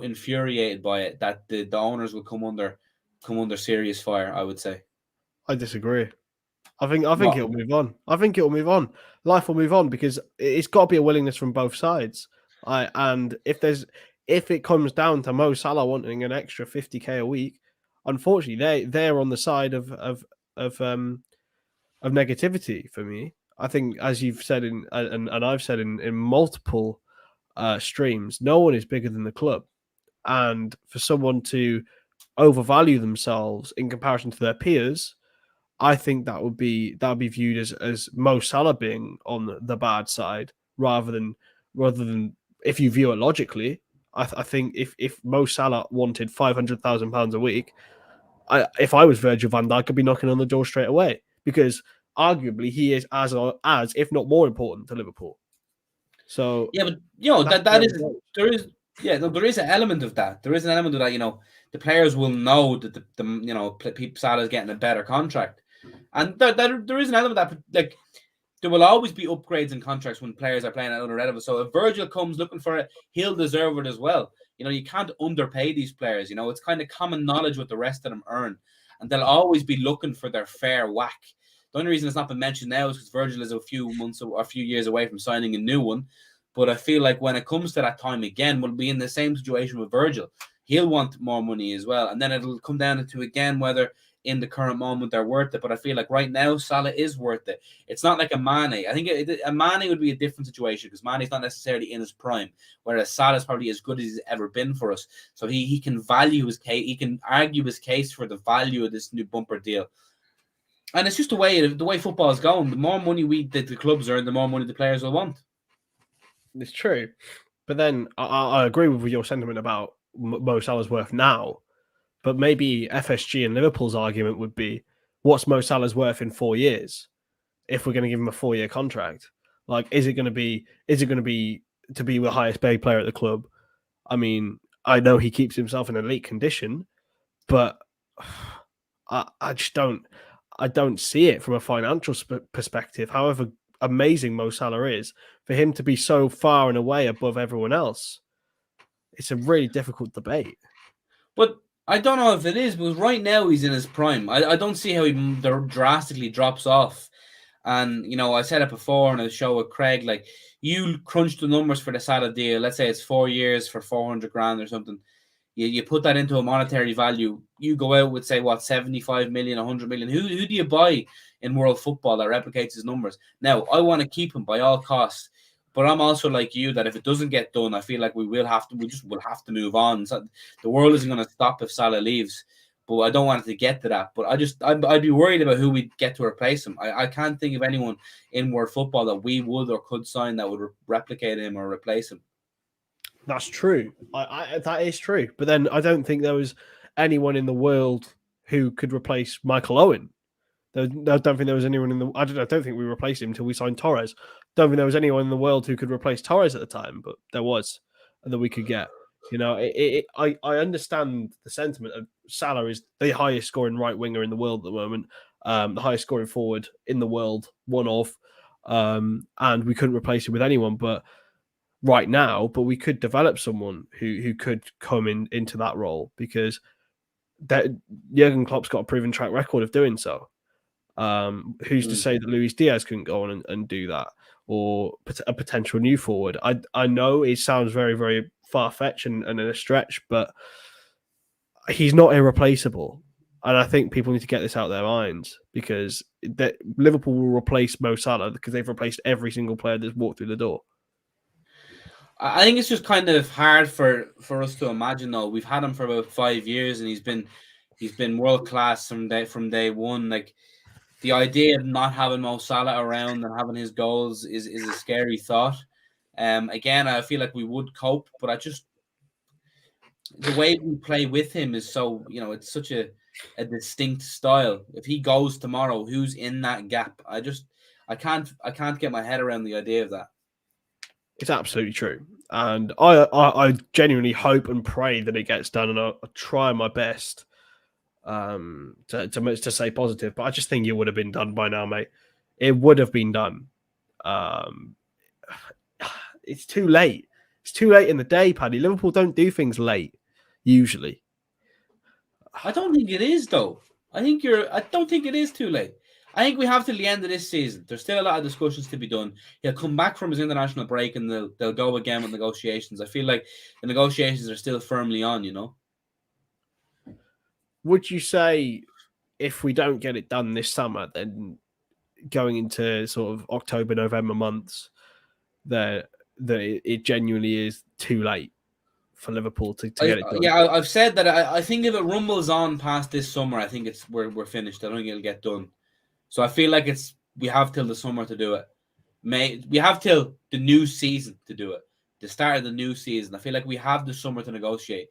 infuriated by it that the owners will come under serious fire, I would say. I disagree. I think it'll move on. I think it'll move on. Life will move on, because it's got to be a willingness from both sides. And if it comes down to Mo Salah wanting an extra 50k a week, unfortunately they're on the side of negativity for me. I think, as you've said and I've said in multiple streams, no one is bigger than the club, and for someone to overvalue themselves in comparison to their peers, I think that would be viewed as Mo Salah being on the bad side, rather than if you view it logically. I think if Mo Salah wanted £500,000 a week, if I was Virgil van Dijk, I'd be knocking on the door straight away, because arguably he is as if not more important to Liverpool. So yeah, but there is an element of that. There is an element of that. The players will know that the Salah is getting a better contract, and there is an element of that. Like, there will always be upgrades in contracts when players are playing at other levels. So if Virgil comes looking for it, he'll deserve it as well. You can't underpay these players. It's kind of common knowledge what the rest of them earn, and they'll always be looking for their fair whack. The only reason it's not been mentioned now is because Virgil is a few months or a few years away from signing a new one. But I feel like when it comes to that time again, we'll be in the same situation with Virgil. He'll want more money as well. And then it'll come down to, again, whether in the current moment they're worth it. But I feel like right now, Salah is worth it. It's not like a Mane. I think a Mane would be a different situation, because Mane's not necessarily in his prime, whereas Salah's probably as good as he's ever been for us. So he can value his case. He can argue his case for the value of this new bumper deal. And it's just the way football is going. The more money the clubs earn, the more money the players will want. It's true. But then I agree with your sentiment about Mo Salah's worth now. But maybe FSG and Liverpool's argument would be, what's Mo Salah's worth in 4 years if we're going to give him a 4-year contract? Like, is it going to be to be the highest paid player at the club? I mean, I know he keeps himself in elite condition, but I just don't see it from a financial perspective. However amazing Mo Salah is, for him to be so far and away above everyone else, it's a really difficult debate. But I don't know if it is, because right now he's in his prime. I don't see how he drastically drops off. And, I said it before on a show with Craig, like, you crunch the numbers for the Salah deal. Let's say it's 4 years for 400 grand or something. You put that into a monetary value. You go out with, say, 75 million, 100 million. Who do you buy in world football that replicates his numbers? Now, I want to keep him by all costs. But I'm also like you, that if it doesn't get done, I feel like we will have to move on. So the world isn't going to stop if Salah leaves, but I don't want it to get to that. But I'd be worried about who we'd get to replace him. I can't think of anyone in world football that we would or could sign that would replicate him or replace him. That's true. That is true. But then I don't think there was anyone in the world who could replace Michael Owen. I don't think there was anyone in the. I don't think we replaced him until we signed Torres. Don't think there was anyone in the world who could replace Torres at the time, but there was, that we could get. I understand the sentiment of Salah is the highest scoring right winger in the world at the moment, the highest scoring forward in the world, one of, and we couldn't replace him with anyone. But right now, we could develop someone who could come into that role, because that Jurgen Klopp's got a proven track record of doing so. Who's to say that Luis Diaz couldn't go on and do that? or a potential new forward. I know it sounds very, very far-fetched and a stretch, but he's not irreplaceable. And I think people need to get this out of their minds, because Liverpool will replace Mo Salah because they've replaced every single player that's walked through the door. I think it's just kind of hard for us to imagine, though. We've had him for about 5 years, and he's been world class from day one. Like, the idea of not having Mo Salah around and having his goals is a scary thought. Again, I feel like we would cope, but the way we play with him is so, it's such a distinct style. If he goes tomorrow, who's in that gap? I can't get my head around the idea of that. It's absolutely true. And I genuinely hope and pray that it gets done, and I'll try my best to stay positive. But I just think it would have been done by now, mate. It would have been done. It's too late. It's too late in the day, Paddy. Liverpool don't do things late, usually. I don't think it is, though. I don't think it is too late. I think we have till the end of this season. There's still a lot of discussions to be done. He'll come back from his international break, and they'll go again with negotiations. I feel like the negotiations are still firmly on, Would you say, if we don't get it done this summer, then going into sort of October, November months, that it genuinely is too late for Liverpool to get it done? Yeah, I've said that. I think if it rumbles on past this summer, I think we're finished. I don't think it'll get done. So I feel like we have till the summer to do it. We have till the new season to do it. The start of the new season. I feel like we have the summer to negotiate.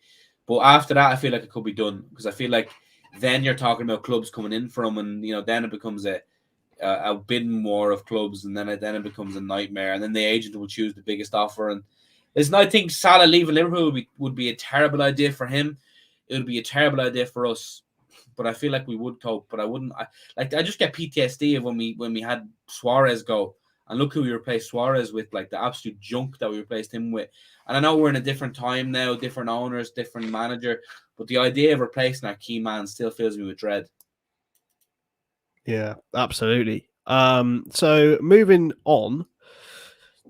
But after that, I feel like it could be done, because I feel like then you're talking about clubs coming in from, and then it becomes a bidding war of clubs, and then it becomes a nightmare, and then the agent will choose the biggest offer. And I think Salah leaving Liverpool would be a terrible idea for him. It would be a terrible idea for us. But I feel like we would cope. But I wouldn't. I just get PTSD of when we had Suarez go, and look who we replaced Suarez with, like the absolute junk that we replaced him with. And I know we're in a different time now, different owners, different manager, but the idea of replacing our key man still fills me with dread. Yeah, absolutely. So moving on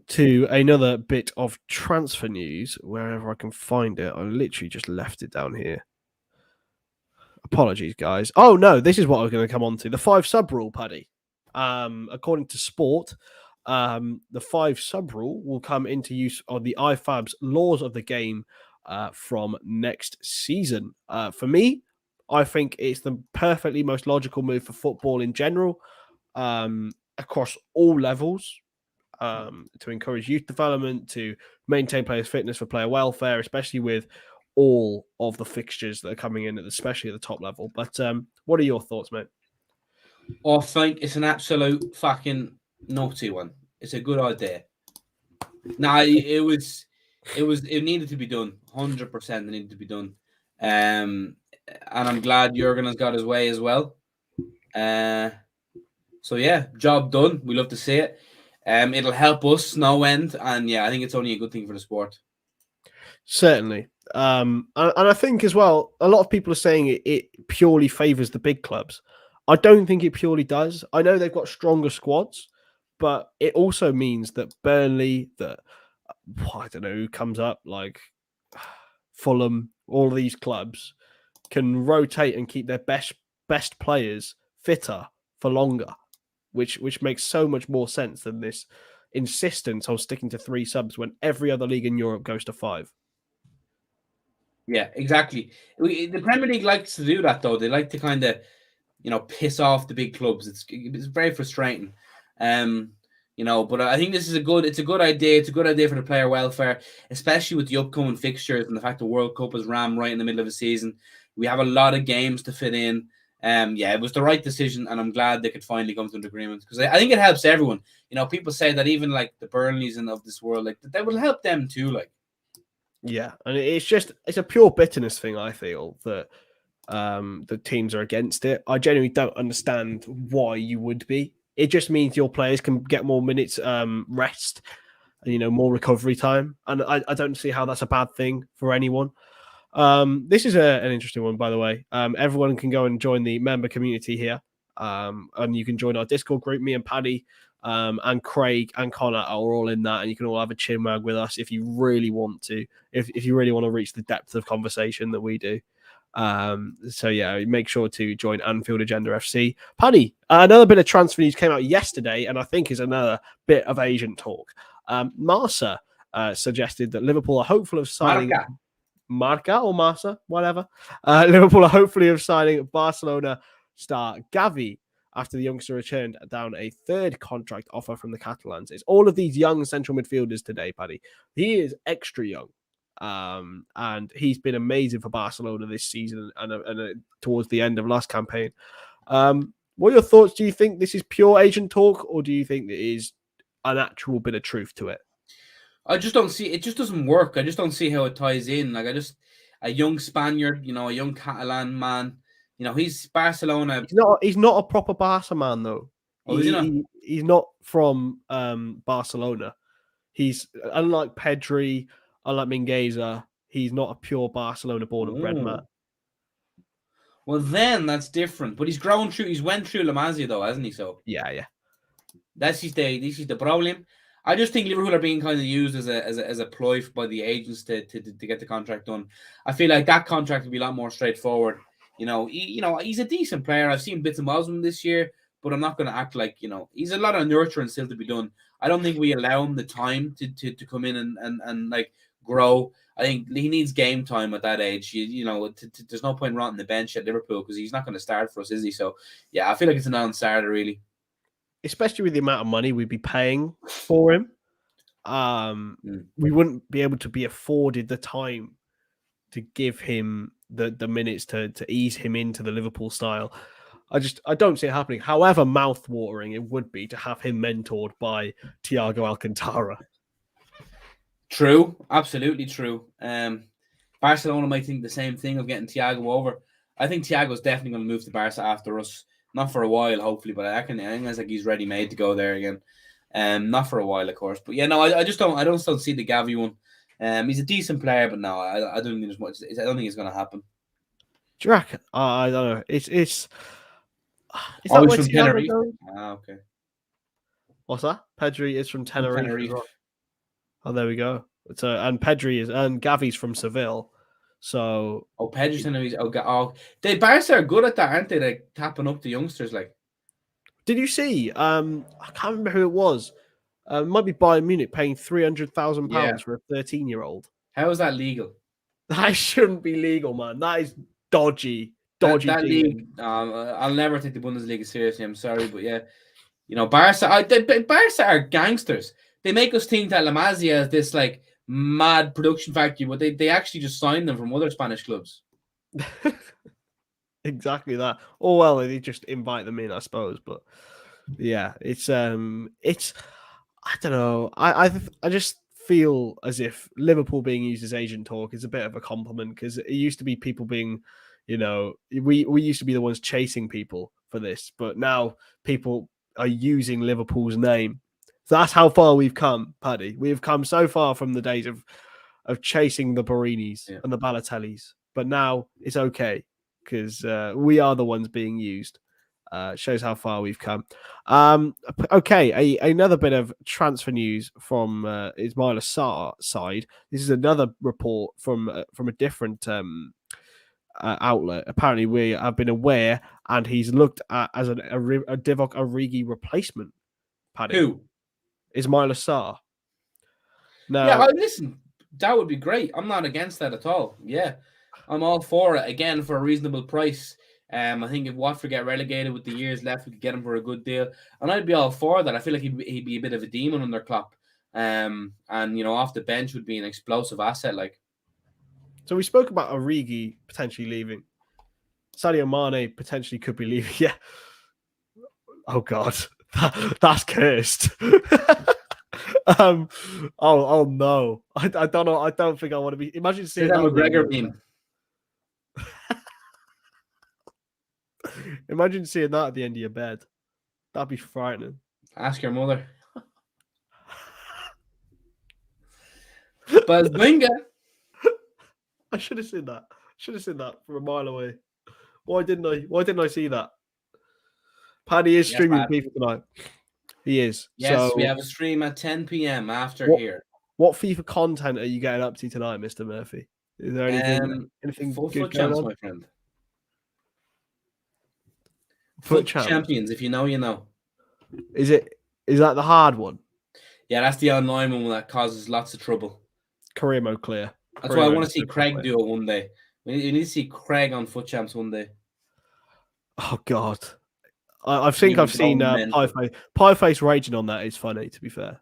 to another bit of transfer news, wherever I can find it. I literally just left it down here. Apologies, guys. Oh, no, this is what I was going to come on to. The 5 sub rule, Paddy. According to Sport, the 5 sub rule will come into use on the IFAB's laws of the game from next season. For me, I think it's the perfectly most logical move for football in general, across all levels, to encourage youth development, to maintain players' fitness for player welfare, especially with all of the fixtures that are coming in, especially at the top level. But what are your thoughts, mate? I think it's an absolute fucking naughty one. It's a good idea. No, it needed to be done. 100% it needed to be done. And I'm glad Jurgen has got his way as well. So yeah, job done. We love to see it. It'll help us no end, and yeah, I think it's only a good thing for the sport. Certainly. And I think as well, a lot of people are saying it purely favours the big clubs. I don't think it purely does. I know they've got stronger squads, but it also means that Burnley, I don't know who comes up, like Fulham, all of these clubs can rotate and keep their best players fitter for longer, which makes so much more sense than this insistence on sticking to 3 subs when every other league in Europe goes to 5. Yeah, exactly. The Premier League likes to do that, though. They like to kind of, piss off the big clubs. It's very frustrating. But I think it's a good idea. It's a good idea for the player welfare, especially with the upcoming fixtures and the fact the World Cup is rammed right in the middle of the season. We have a lot of games to fit in. It was the right decision, and I'm glad they could finally come to an agreement, because I think it helps everyone. People say that even like the Burnleys and of this world, like that will help them too. Like, yeah, and it's a pure bitterness thing. I feel that the teams are against it. I genuinely don't understand why you would be. It just means your players can get more minutes rest and more recovery time, and I don't see how that's a bad thing for anyone. This is an interesting one, by the way. Everyone can go and join the member community here, and you can join our Discord group. Me and Paddy And Craig and Connor are all in that, and you can all have a chinwag with us if you really want to, if you really want to reach the depth of conversation that we do. So yeah, make sure to join Anfield Agenda FC. Paddy, another bit of transfer news came out yesterday, and I think is another bit of agent talk. Marca suggested that Liverpool are hopeful of signing Marca or Marca, whatever. Liverpool are hopefully of signing Barcelona star Gavi after the youngster returned down a third contract offer from the Catalans. It's all of these young central midfielders today, Paddy. He is extra young. And he's been amazing for Barcelona this season and towards the end of last campaign. What are your thoughts? Do you think this is pure agent talk, or do you think there is an actual bit of truth to it? I just don't see it. Just doesn't work. I just don't see how it ties in. Like a young Spaniard, a young Catalan man. He's Barcelona. He's not a proper Barca man though. Oh, is he not? He's not from Barcelona. He's unlike Pedri, unlike Mingueza. He's not a pure Barcelona born and bred man. Well, then that's different. But he's grown through. He's went through La Masia though, hasn't he? So yeah. This is the problem. I just think Liverpool are being kind of used as a ploy by the agents to get the contract done. I feel like that contract would be a lot more straightforward. He's a decent player. I've seen bits and bobs of him this year, but I'm not going to act like he's a lot of nurturing still to be done. I don't think we allow him the time to come in and like grow. I think he needs game time at that age. There's no point rotting the bench at Liverpool because he's not going to start for us, is he? So yeah, I feel like it's a non-starter really. Especially with the amount of money we'd be paying for him. We wouldn't be able to be afforded the time to give him the minutes to ease him into the Liverpool style. I don't see it happening. However mouth-watering it would be to have him mentored by Thiago Alcantara. True, absolutely true. Barcelona might think the same thing of getting Thiago over. I think Thiago's definitely going to move to Barca after us. Not for a while, hopefully, but I think it's like he's ready made to go there again. Not for a while, of course. But yeah, no, I just don't see the Gavi one. He's a decent player, but no, I don't think there's much. I don't think it's going to happen. Do you reckon? I don't know. It's he's from Tenerife. Okay. What's that? Pedri is from Tenerife. Oh, there we go. And Gavi's from Seville. So Pedri's Tenerife. They Barca are good at that, aren't they? Like tapping up the youngsters. Like, did you see? I can't remember who it was. It might be Bayern Munich paying £300,000 for a 13-year-old. How is that legal? That shouldn't be legal, man. That is dodgy. That league. I'll never take the Bundesliga seriously. I'm sorry, but yeah, Barca are gangsters. They make us think that La Masia is this like mad production factory, but they actually just signed them from other Spanish clubs. Exactly that. Oh well, they just invite them in, I suppose. But yeah, it's I don't know. I just feel as if Liverpool being used as agent talk is a bit of a compliment because it used to be people being, we used to be the ones chasing people for this, but now people are using Liverpool's name. So that's how far we've come, Paddy. We've come so far from the days of chasing the Barinis and the Balotellis, but now it's okay because we are the ones being used. Shows how far we've come. Okay, another bit of transfer news from Ismaila Sarr side. This is another report from a different outlet. Apparently, we have been aware, and he's looked at as a Divock Origi replacement. Paddy. Who? Ismaila Sarr. Now, yeah, listen, that would be great. I'm not against that at all. Yeah, I'm all for it. Again, for a reasonable price. I think if Watford get relegated with the years left, we could get him for a good deal, and I'd be all for that. I feel like he'd be a bit of a demon under Klopp, and off the bench would be an explosive asset. Like, so we spoke about Origi potentially leaving. Sadio Mane potentially could be leaving. Yeah. Oh God, that's cursed. Oh no, I don't know. I don't think I want to be. Imagine seeing that McGregor beam. Imagine seeing that at the end of your bed. That'd be frightening. Ask your mother. But Binga. I should have seen that. Should have seen that from a mile away. Why didn't I see that? Paddy is streaming people tonight. He is. Yes, we So have a stream at 10 p.m. after what here. what FIFA content are you getting up to tonight, Mr. Murphy? Is there anything Full good foot going champs, on? my friend. Foot Foot champs. champions. If you know, you know. Is that the hard one? Yeah, that's the online one that causes lots of trouble. Career mode clear. That's why I want to see Craig do it one day. We need to see Craig on foot champs one day. Oh God, I've seen Pieface raging on that. It's funny, to be fair.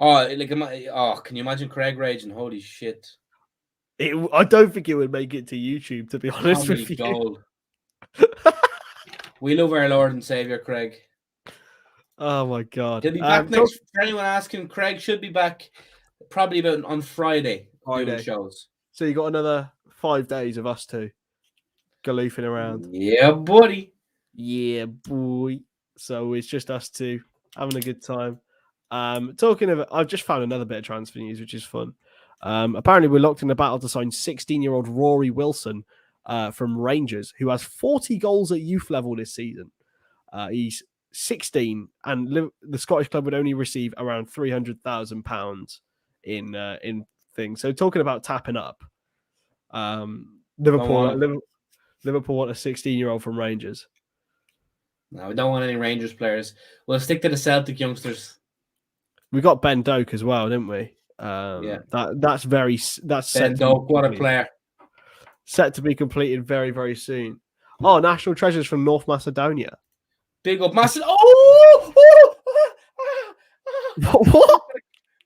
Oh, can you imagine Craig raging? Holy shit! I don't think it would make it to YouTube, to be honest with you. Gold. We love our Lord and Savior, Craig. Oh my God! He'll be back next. For anyone asking, Craig should be back probably about on Friday doing shows. So you got another 5 days of us two galoofing around. Yeah, buddy. Yeah, boy. So it's just us two having a good time. Talking of, I've just found another bit of transfer news, which is fun. Apparently, we're locked in a battle to sign 16-year-old Rory Wilson from Rangers, who has 40 goals at youth level this season. He's 16, and the Scottish club would only receive around £300,000 in things. So talking about tapping up, Liverpool want a 16-year-old from Rangers. No, we don't want any Rangers players. We'll stick to the Celtic youngsters. We got Ben Doak as well, didn't we? That's Ben Doak. What a player! Set to be completed very, very soon. Oh, national treasures from North Macedonia. Big up Macedonia. Oh! What?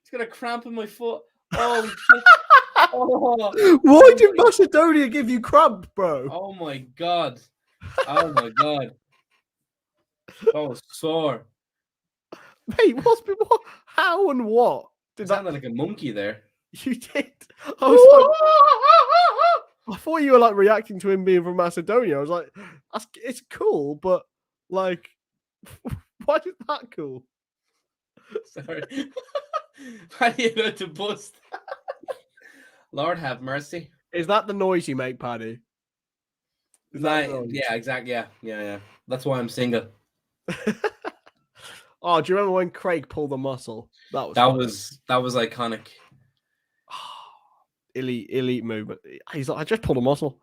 It's got a cramp in my foot. Oh shit! Oh. Why did Macedonia give you cramp, bro? Oh my God! Oh my God! Oh, sore. Mate, what? How and what? Did that sound like a monkey there? You did. I was like, I thought you were like reacting to him being from Macedonia. I was like, it's cool, but like, why is that cool? Sorry. Why are you about to bust? Lord have mercy. Is that the noise you make, Paddy? Yeah, exactly. Yeah. That's why I'm single. Oh, do you remember when Craig pulled the muscle? That was iconic. Elite movement. He's like, I just pulled a muscle.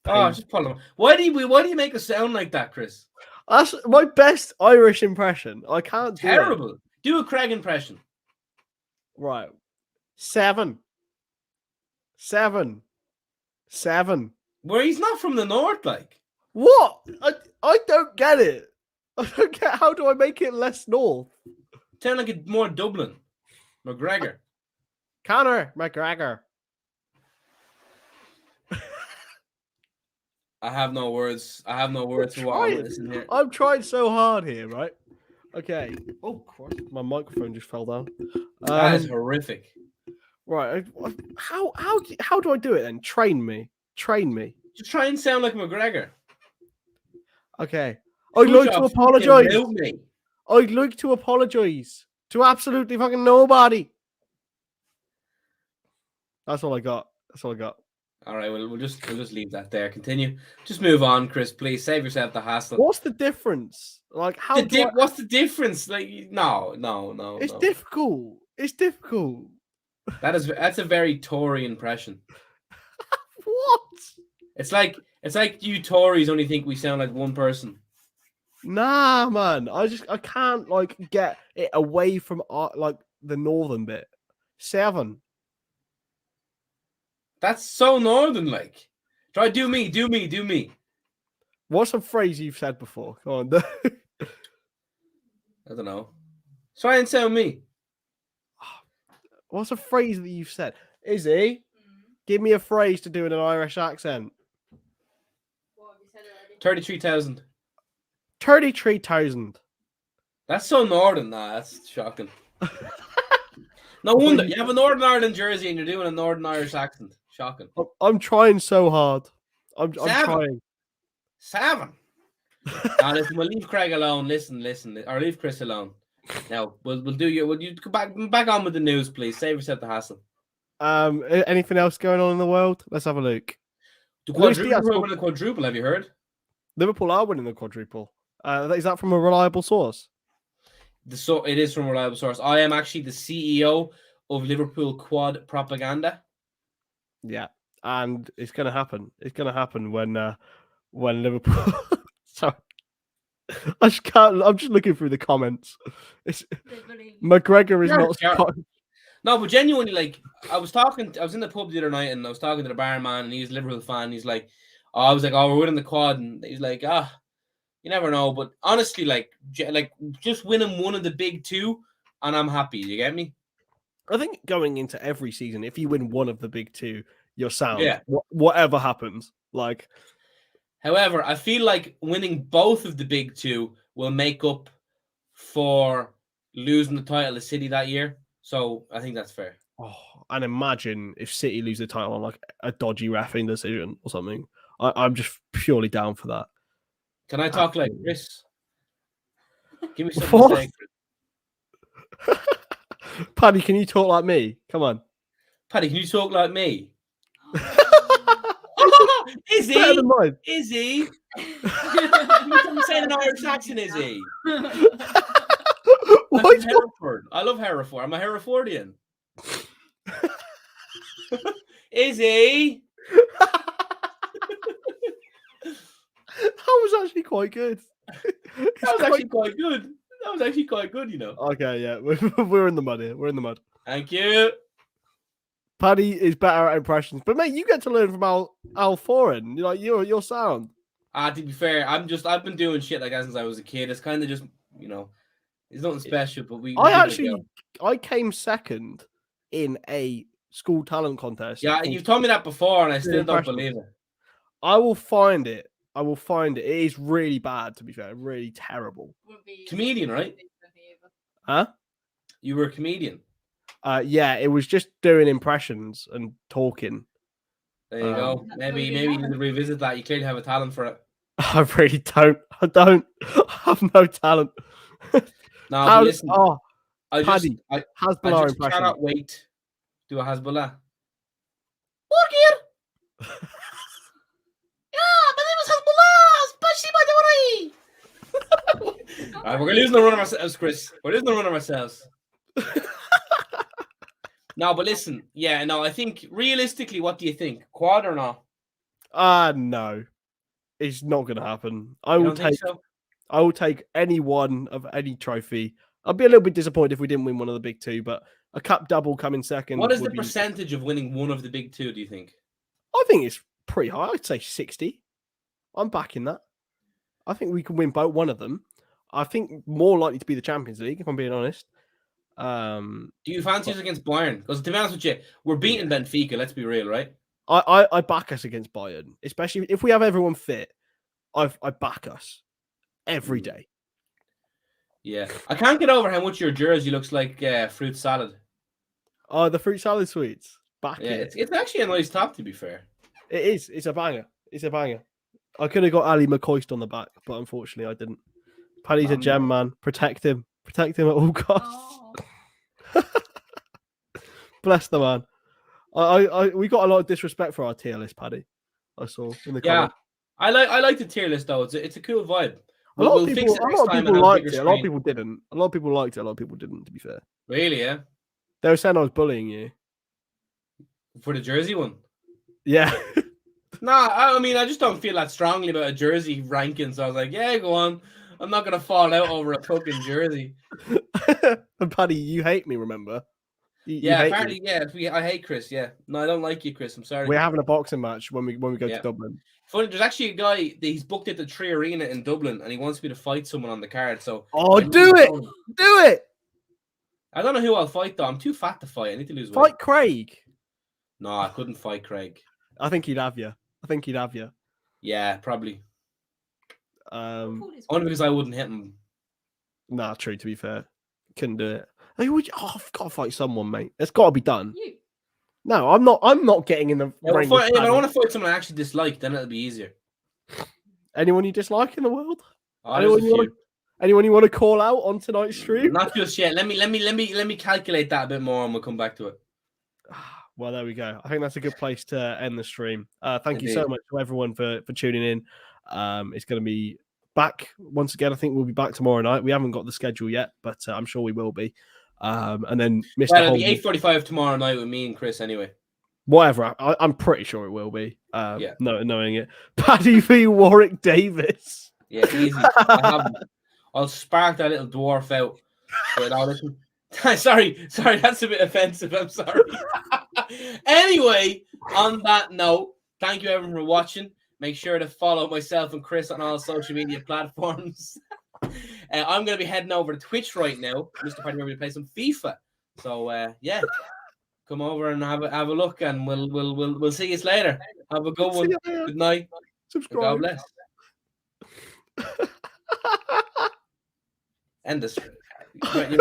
Just pull him. Why do you make a sound like that, Chris? That's my best Irish impression. I can't do terrible. It. Do a Craig impression. Right. 7. Where he's not from the north, like. What? I don't get it. I don't get how do I make it less north? Sound like it's more Dublin. McGregor. Conor McGregor. I have no words. For what I'm listening here. I'm trying so hard here, right? Okay. Oh, Christ. My microphone just fell down. That is horrific. Right. How do I do it then? Train me. Just try and sound like McGregor. Okay. I'd like to apologise. I'd like to apologise to absolutely fucking nobody. That's all I got. All right, we'll just leave that there. Continue. Just move on, Chris. Please save yourself the hassle. What's the difference? Like how? What's the difference? Like no. It's difficult. It's difficult. That's a very Tory impression. What? It's like you Tories only think we sound like one person. Nah, man. I can't like get it away from like the northern bit. 7. That's so northern, like. Try do me. What's a phrase you've said before? Come on. I don't know. Try and sound me. What's a phrase that you've said? Izzy, give me a phrase to do in an Irish accent. What have you said already? 33,000. 33,000. That's so northern. Nah, that's shocking. No wonder. You have a Northern Ireland jersey and you're doing a Northern Irish accent. Shocking. I'm trying so hard. I'm trying. 7. Now listen, we'll leave Craig alone. Listen, or leave Chris alone. Now we'll do you. Will you go back on with the news, please? Save yourself the hassle. Anything else going on in the world? Let's have a look. The quadruple. Have you heard? Liverpool are winning the quadruple. Is that from a reliable source? It is from a reliable source. I am actually the CEO of Liverpool Quad Propaganda. Yeah, and it's going to happen. It's going to happen when Liverpool. Sorry, I just can't. I'm just looking through the comments. McGregor is not. No, but genuinely, like I was in the pub the other night, and I was talking to the barman, and he's a Liverpool fan. He's like, I was like, oh, we're winning the quad, and he's like, you never know. But honestly, like just winning one of the big two, and I'm happy. You get me? I think going into every season, if you win one of the big two, you're sound. Yeah. Whatever happens, like. However, I feel like winning both of the big two will make up for losing the title to City that year. So I think that's fair. Oh, and imagine if City lose the title on like a dodgy Raphinha decision or something. I'm just purely down for that. Can I talk like Chris? Give me something to say, Chris. Paddy, can you talk like me? Come on. Paddy, can you talk like me? Is he? Is he? He's saying an Irish accent, is he? I love Hereford. I'm a Herefordian. Is he? That was actually quite good. That was actually quite good, you know. Okay, yeah. We're in the mud here. We're in the mud. Thank you. Paddy is better at impressions. But mate, you get to learn from Al Foreign. Your sound. To be fair, I've been doing shit like that since I was a kid. It's kind of just, it's nothing special, but I came second in a school talent contest. Yeah, you've told me that before, and I still don't believe it. I will find it. It is really bad, to be fair. Really terrible. Comedian, right? Huh? You were a comedian? Yeah, it was just doing impressions and talking. There you go. Maybe you need to revisit that. You clearly have a talent for it. I really don't. I have no talent. No, listen. Paddy, Hasbullah impression. Cannot wait. Do a Hasbullah. Work here. My name is Hasbullah. All right, we're losing the run of ourselves, Chris. We're losing the run of ourselves. No, but listen. Yeah, no, I think realistically, what do you think? Quad or not? No. It's not going to happen. I will take any one of any trophy. I'd be a little bit disappointed if we didn't win one of the big two, but a cup double coming second. What is the percentage of winning one of the big two, do you think? I think it's pretty high. I'd say 60. I'm backing that. I think we can win one of them. I think more likely to be the Champions League, if I'm being honest. Do you fancy us against Bayern? Because to be honest with you, we're beating Benfica. Let's be real, right? I back us against Bayern, especially if we have everyone fit. I back us every day. Yeah, I can't get over how much your jersey looks like fruit salad. Oh, the fruit salad sweets. It's actually a nice top, to be fair. It is. It's a banger. I could have got Ali McCoist on the back, but unfortunately I didn't. Paddy's a gem, man. Protect him at all costs. Bless the man. We got a lot of disrespect for our tier list, Paddy. I saw in the comments. I like the tier list though. It's a cool vibe. A lot of people liked it. A lot of people didn't. A lot of people liked it. A lot of people didn't. To be fair. Really? Yeah. They were saying I was bullying you for the jersey one. Yeah. Nah, I mean, I just don't feel that strongly about a jersey ranking. So I was like, yeah, go on. I'm not gonna fall out over a fucking jersey. And Paddy, you hate me, remember? Apparently, I hate Chris. Yeah, no, I don't like you, Chris. I'm sorry. We're having a boxing match when we go to Dublin. Funny, there's actually a guy that he's booked at the Tree Arena in Dublin, and he wants me to fight someone on the card. So, do it. I don't know who I'll fight though. I'm too fat to fight. I need to lose weight. Fight Craig. No, I couldn't fight Craig. I think he'd have you. Yeah, probably. Only because I wouldn't hit him. Nah, true. To be fair, couldn't do it. I've got to fight someone, mate. It's got to be done. You. No, I'm not getting in the ring. If I want to fight someone I actually dislike, then it'll be easier. Anyone you dislike in the world? Anyone you want to call out on tonight's stream? Not just yet. Let me calculate that a bit more, and we'll come back to it. Well, there we go. I think that's a good place to end the stream. Thank you so much to everyone for tuning in. It's going to be back once again. I think we'll be back tomorrow night. We haven't got the schedule yet, but I'm sure we will be. And then Mr. Well, it'll Holden, be 8:45 tomorrow night with me and Chris anyway. Whatever. I'm pretty sure it will be. Yeah. Knowing it. Paddy v Warwick Davis. Yeah, easy. I'll spark that little dwarf out. Sorry, that's a bit offensive. I'm sorry. Anyway, on that note, thank you everyone for watching. Make sure to follow myself and Chris on all social media platforms. I'm going to be heading over to Twitch right now. Mr. Paddy, we're going to play some FIFA. So yeah, come over and have a look, and we'll see you later. Have a good one. Good night. Subscribe. God bless. End this.